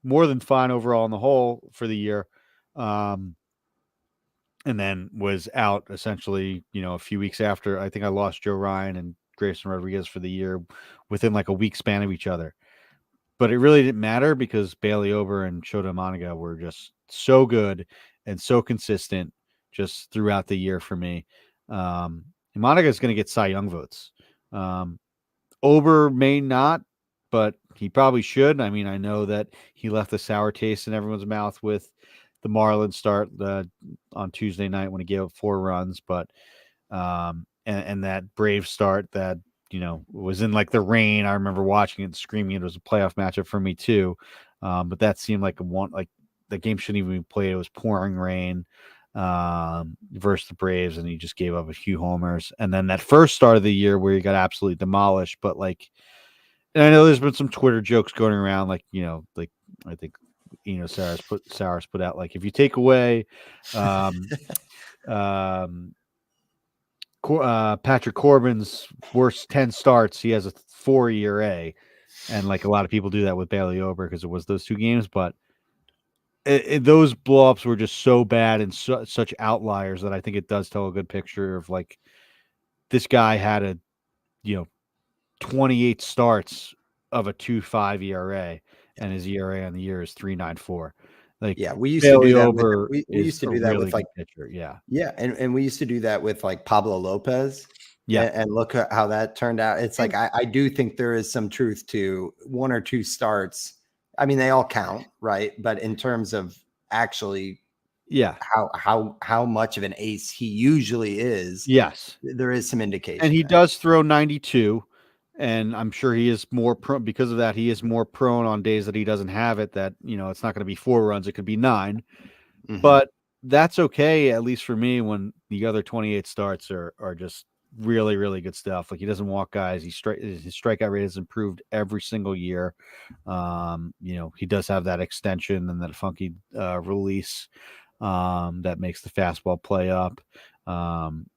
more than fine overall in the whole for the year. And then was out essentially, a few weeks after. I think I lost Joe Ryan and Grayson Rodriguez for the year within like a week span of each other. But it really didn't matter because Bailey Ober and Shota Monaga were just so good and so consistent just throughout the year for me. Monaga is going to get Cy Young votes. Ober may not, but he probably should. I mean, I know that he left a sour taste in everyone's mouth with the Marlins start on Tuesday night when he gave up 4 runs, but and that Brave start that was in like the rain. I remember watching it and screaming. It was a playoff matchup for me too, but that seemed like like the game shouldn't even be played. It was pouring rain versus the Braves, and he just gave up a few homers. And then that first start of the year where he got absolutely demolished, but like. And I know there's been some Twitter jokes going around, like like I think Saris put out like if you take away Patrick Corbin's worst 10 starts, he has a 4 ERA, and like a lot of people do that with Bailey Ober because it was those 2 games, but those blow-ups were just so bad and such outliers that I think it does tell a good picture of like this guy had a 28 starts of a 2.5 ERA, and his ERA on the year is 3.94. Like, Yeah, we used to Bailey do that with Ober we is used to a do that really with like good pitcher. Yeah. yeah, and we used to do that with like Pablo Lopez. Yeah. And look at how that turned out. It's like I do think there is some truth to 1 or 2 starts. I mean, they all count, right? But in terms of actually how much of an ace he usually is, Yes. there is some indication. And he there. does throw 92, and I'm sure he is more prone because of that. He is more prone on days that he doesn't have it, that, it's not going to be 4 runs. It could be 9, but that's okay. At least for me, when the other 28 starts are just really, really good stuff. Like, he doesn't walk guys. His strikeout rate has improved every single year. He does have that extension and that funky release that makes the fastball play up, and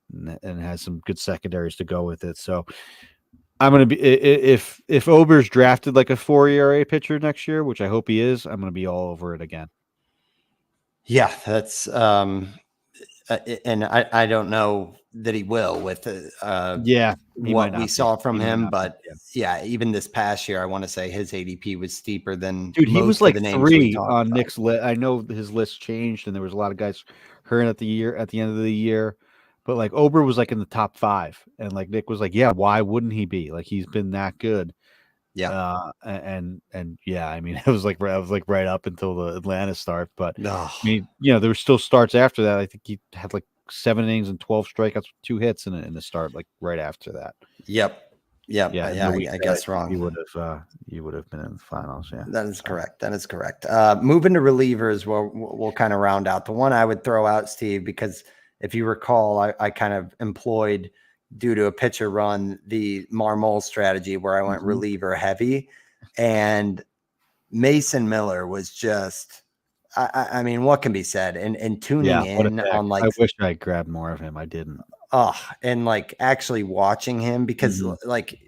has some good secondaries to go with it. So I'm going to be, if Ober's drafted like a 4 ERA pitcher next year, which I hope he is, I'm going to be all over it again. Yeah, that's and I don't know that he will with what we saw from him, but yeah, even this past year, I want to say his ADP was steeper than dude. He was most like of the names we 3 talked on about. Nick's list. I know his list changed, and there was a lot of guys hurt at the end of the year, but like Ober was like in the top 5, and like Nick was like, yeah, why wouldn't he be? Like, he's been that good. Yeah. And yeah, I mean, I was like right up until the Atlanta start, but I mean, there were still starts after that. I think he had like 7 innings and 12 strikeouts with 2 hits in the start, like right after that. Yep. Yeah, I guess wrong. You would have been in the finals. Yeah, that is correct. Moving to relievers, we'll kind of round out the one I would throw out, Steve, because if you recall, I kind of employed, due to a pitcher run, the Marmol strategy where I went reliever heavy, and Mason Miller was just, I mean, what can be said? And tuning in on like, I wish I grabbed more of him. I didn't. And like actually watching him, because like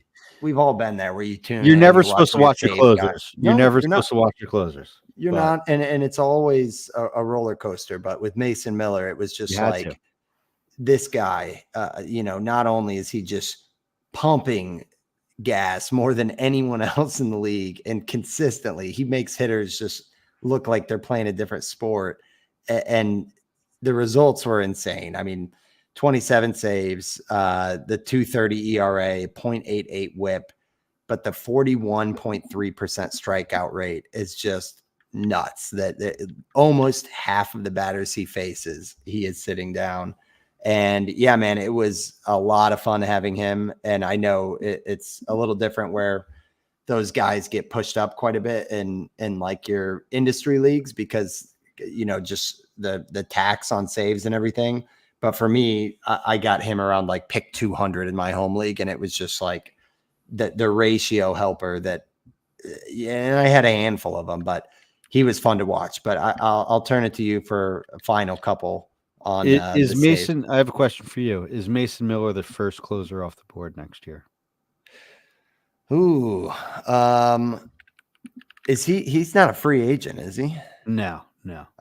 we've all been there where you tune You're in, never supposed to watch your closers. You're supposed to watch your closers. You're not, and it's always a roller coaster. But with Mason Miller, it was just like this guy. Not only is he just pumping gas more than anyone else in the league, and consistently he makes hitters just look like they're playing a different sport, and the results were insane. I mean, 27 saves, the 2.30 ERA, 0.88 whip, but the 41.3% strikeout rate is just nuts. That almost half of the batters he faces, he is sitting down. And yeah, man, it was a lot of fun having him. And I know it's a little different where those guys get pushed up quite a bit in like your industry leagues, because just the tax on saves and everything. But for me, I got him around like pick 200 in my home league, and it was just like the ratio helper that, and I had a handful of them, but he was fun to watch. But I'll turn it to you for a final couple on is Mason. I have a question for you. Is Mason Miller the first closer off the board next year? Ooh, Is he's not a free agent, is he? No.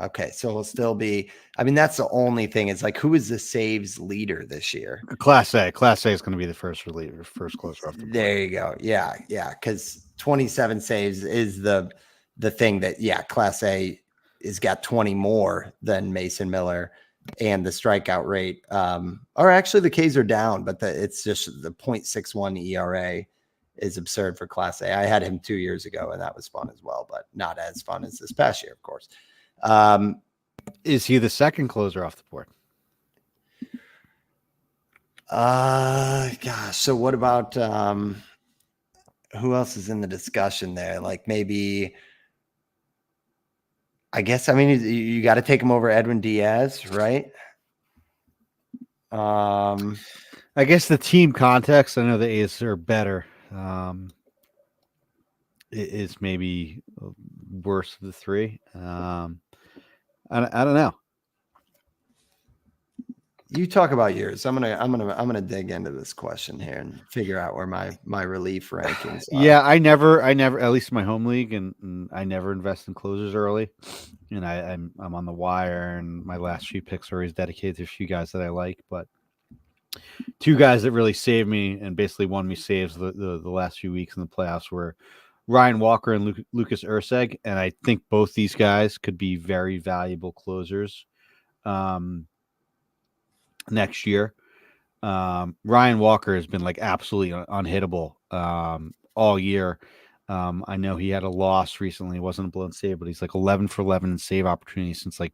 Okay, so he'll still be. I mean, that's the only thing. It's like, who is the saves leader this year? Class A is going to be the first reliever, first closer off the board. There you go. Yeah, because 27 saves is the thing that Class A has got 20 more than Mason Miller, and the strikeout rate. Or actually, the Ks are down, but it's just the 0.61 ERA is absurd for Class A. I had him 2 years ago, and that was fun as well, but not as fun as this past year, of course. Is he the second closer off the board? Gosh. So what about who else is in the discussion there? Like maybe, I guess. I mean, you got to take him over Edwin Diaz, right? I guess the team context. I know the A's are better. Is maybe worst of the three. I don't know. You talk about yours. I'm gonna dig into this question here and figure out where my relief rankings are. Yeah, I never, at least in my home league, and I never invest in closers early. And I'm on the wire, and my last few picks are always dedicated to a few guys that I like. But two guys that really saved me and basically won me saves the last few weeks in the playoffs were Ryan Walker and Lucas Urseg, and I think both these guys could be very valuable closers next year. Ryan Walker has been like absolutely unhittable all year. I know he had a loss recently. It wasn't a blown save, but he's like 11 for 11 in save opportunities since like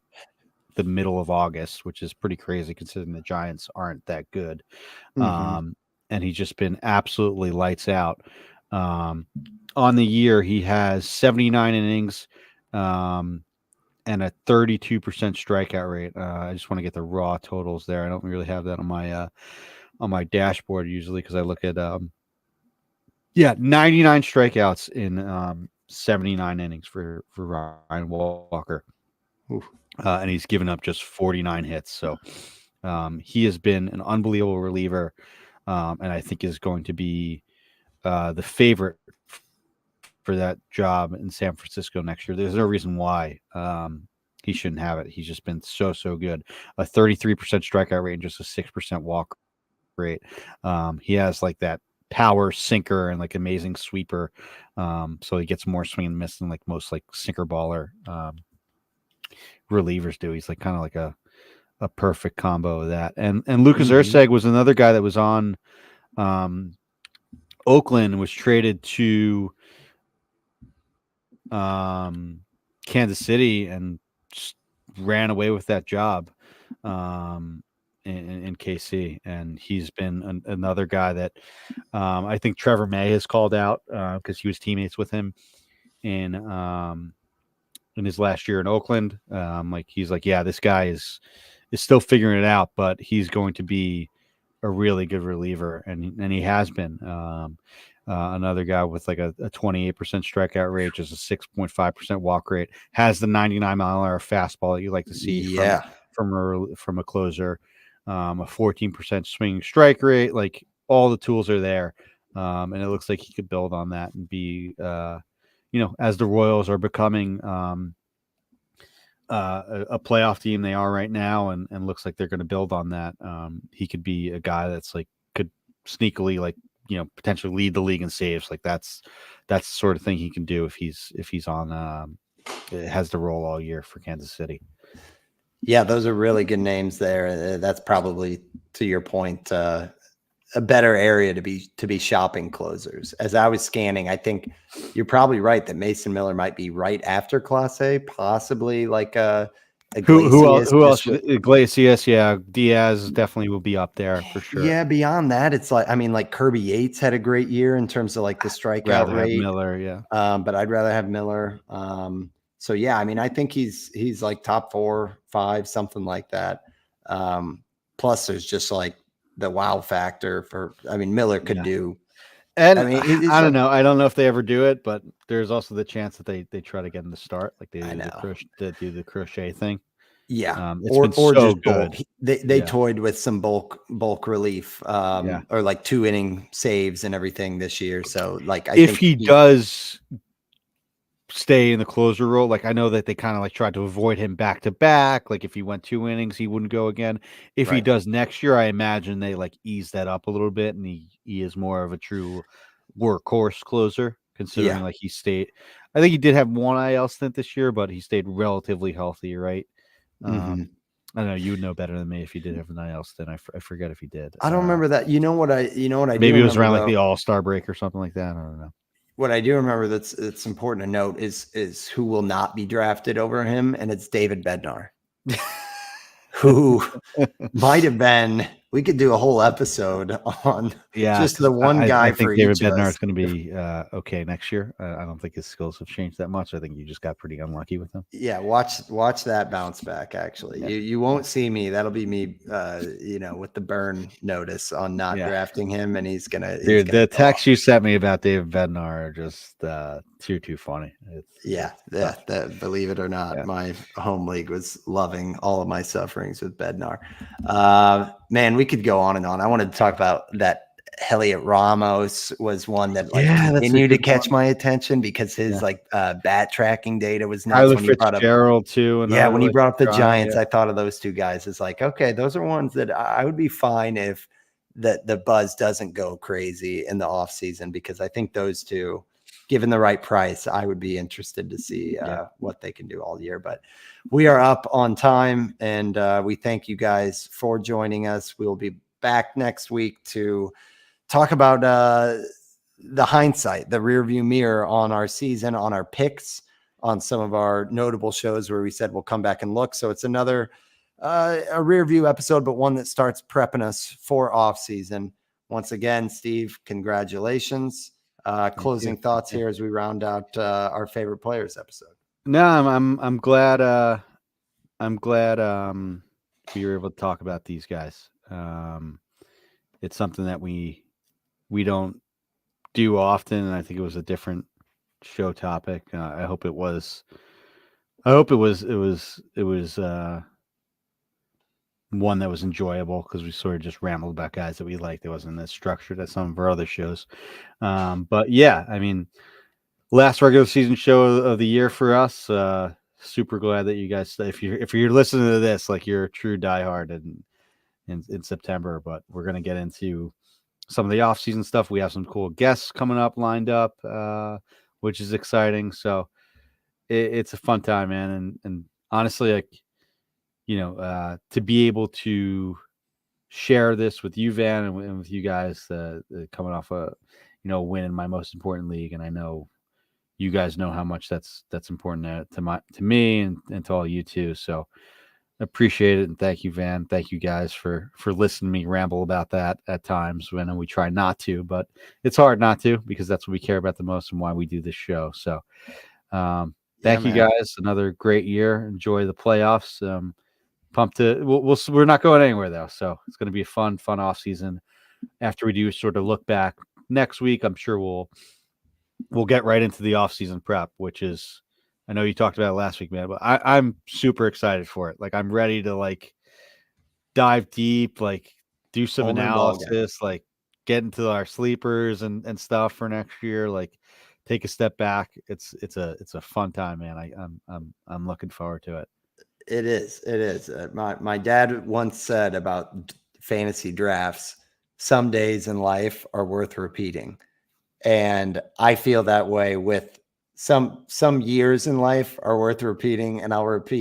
the middle of August, which is pretty crazy considering the Giants aren't that good. And he's just been absolutely lights out. On the year, he has 79 innings and a 32% strikeout rate. I just want to get the raw totals there. I don't really have that on my dashboard usually because I look at 99 strikeouts in 79 innings for Ryan Walker. And he's given up just 49 hits. So he has been an unbelievable reliever, and I think is going to be the favorite for that job in San Francisco next year. There's no reason why he shouldn't have it. He's just been so good. A 33% strikeout rate and just a 6% walk rate. He has like that power sinker and like amazing sweeper. So he gets more swing and miss than like most like sinker baller relievers do. He's like kind of like a perfect combo of that. And Lucas Urseg was another guy that was on Oakland, was traded to Kansas City and just ran away with that job in KC. And he's been another guy that I think Trevor May has called out because he was teammates with him in his last year in Oakland. He's like, yeah, this guy is still figuring it out, but he's going to be a really good reliever, and he has been. Another guy with like a 28% strikeout rate, just a 6.5% walk rate, has the 99-mile-an-hour fastball that you like to see from a closer, a 14% swing strike rate. Like all the tools are there, and it looks like he could build on that and be, as the Royals are becoming a playoff team they are right now, and looks like they're going to build on that. He could be a guy that's like could sneakily potentially lead the league in saves. Like that's the sort of thing he can do if he's on has the role all year for Kansas City. Yeah, those are really good names there. That's probably, to your point, a better area to be shopping closers. As I was scanning, I think you're probably right that Mason Miller might be right after Class A, possibly like Iglesias. Who else? Iglesias, yeah. Diaz definitely will be up there for sure. Yeah, beyond that, it's like, I mean, like Kirby Yates had a great year in terms of like the strikeout rate. Miller, yeah. But I'd rather have Miller. So yeah, I mean, I think he's like top 4, 5, something like that. Plus, there's just like the wow factor for. I mean, Miller could do. And I mean, I don't know. I don't know if they ever do it, but there's also the chance that they try to get him to start, like they do the crochet thing. Yeah, it's been so just good. Bulk. They toyed with some bulk relief, or like 2-inning saves and everything this year. So like, I think he does stay in the closer role. Like I know that they kind of like tried to avoid him back to back. Like if he went 2 innings, he wouldn't go again. If he Right. does next year, I imagine they like ease that up a little bit, and he is more of a true workhorse closer. Considering Yeah. like he stayed, I think he did have one IL stint this year, but he stayed relatively healthy, right? Hmm. I don't know. You would know better than me if he did have an IL stint. I forget if he did. I don't remember that. You know what I do Maybe it was remember around like the though. All-Star break or something like that. I don't know. What I do remember that's important to note is who will not be drafted over him, and it's David Bednar, who might have been. We could do a whole episode on Yeah, just because the one I guy for think David each of Bednar is us. going to be okay next year. I don't think his skills have changed that much. I think you just got pretty unlucky with him. Yeah, watch that bounce back. Actually, Yeah, you won't see me. That'll be me. With the burn notice on not yeah, drafting him, and he's dude. gonna The go off. text you sent me about David Bednar are just too funny. Yeah, It's yeah. tough. That, believe it or not, Yeah, my home league was loving all of my sufferings with Bednar. Man, we could go on and on. I wanted to talk about that. Heliot Ramos was one that like yeah, that's a continued to good catch one. my attention because his Yeah, like bat tracking data was nuts Tyler when he brought up. Fitzgerald too. Yeah, Another when you like brought up the guy. Giants, Yeah, I thought of those two guys as like, okay, those are ones that I would be fine if the buzz doesn't go crazy in the offseason, because I think those two, given the right price, I would be interested to see yeah, what they can do all year. But we are up on time, and we thank you guys for joining us. We'll be back next week to talk about the hindsight, the rear view mirror on our season, on our picks, on some of our notable shows where we said we'll come back and look. So it's another a rear view episode, but one that starts prepping us for off season. Once again, Steve, congratulations. thank you. Closing thoughts here as we round out our favorite players episode. No, I'm glad. I'm glad we were able to talk about these guys. It's something that we don't do often, and I think it was a different show topic. I hope it was. I hope it was. It was one that was enjoyable because we sort of just rambled about guys that we liked. It wasn't as structured as some of our other shows. But yeah, I mean, last regular season show of the year for us. Super glad that you guys. If you're listening to this, like you're a true diehard in September. But we're gonna get into some of the off-season stuff. We have some cool guests coming up lined up, which is exciting. So it's a fun time, man. And honestly, like to be able to share this with you, Van, and with you guys, coming off a win in my most important league, and I know you guys know how much that's important to me and to all you too. So appreciate it, and thank you, Van. Thank you guys for listening to me ramble about that at times when we try not to, but it's hard not to because that's what we care about the most and why we do this show. So thank you Man. guys. Another great year. Enjoy the playoffs. Pumped to we're not going anywhere though, so it's going to be a fun off season. After we do sort of look back next week, I'm sure we'll get right into the off season prep, which is, I know you talked about it last week, man, but I'm super excited for it. Like I'm ready to like dive deep, like do some Whole new ball game. analysis, like get into our sleepers and stuff for next year. Like take a step back. It's a fun time, man. I'm looking forward to it. It is. It is. My dad once said about fantasy drafts, some days in life are worth repeating. And I feel that way with some years in life are worth repeating, and I'll repeat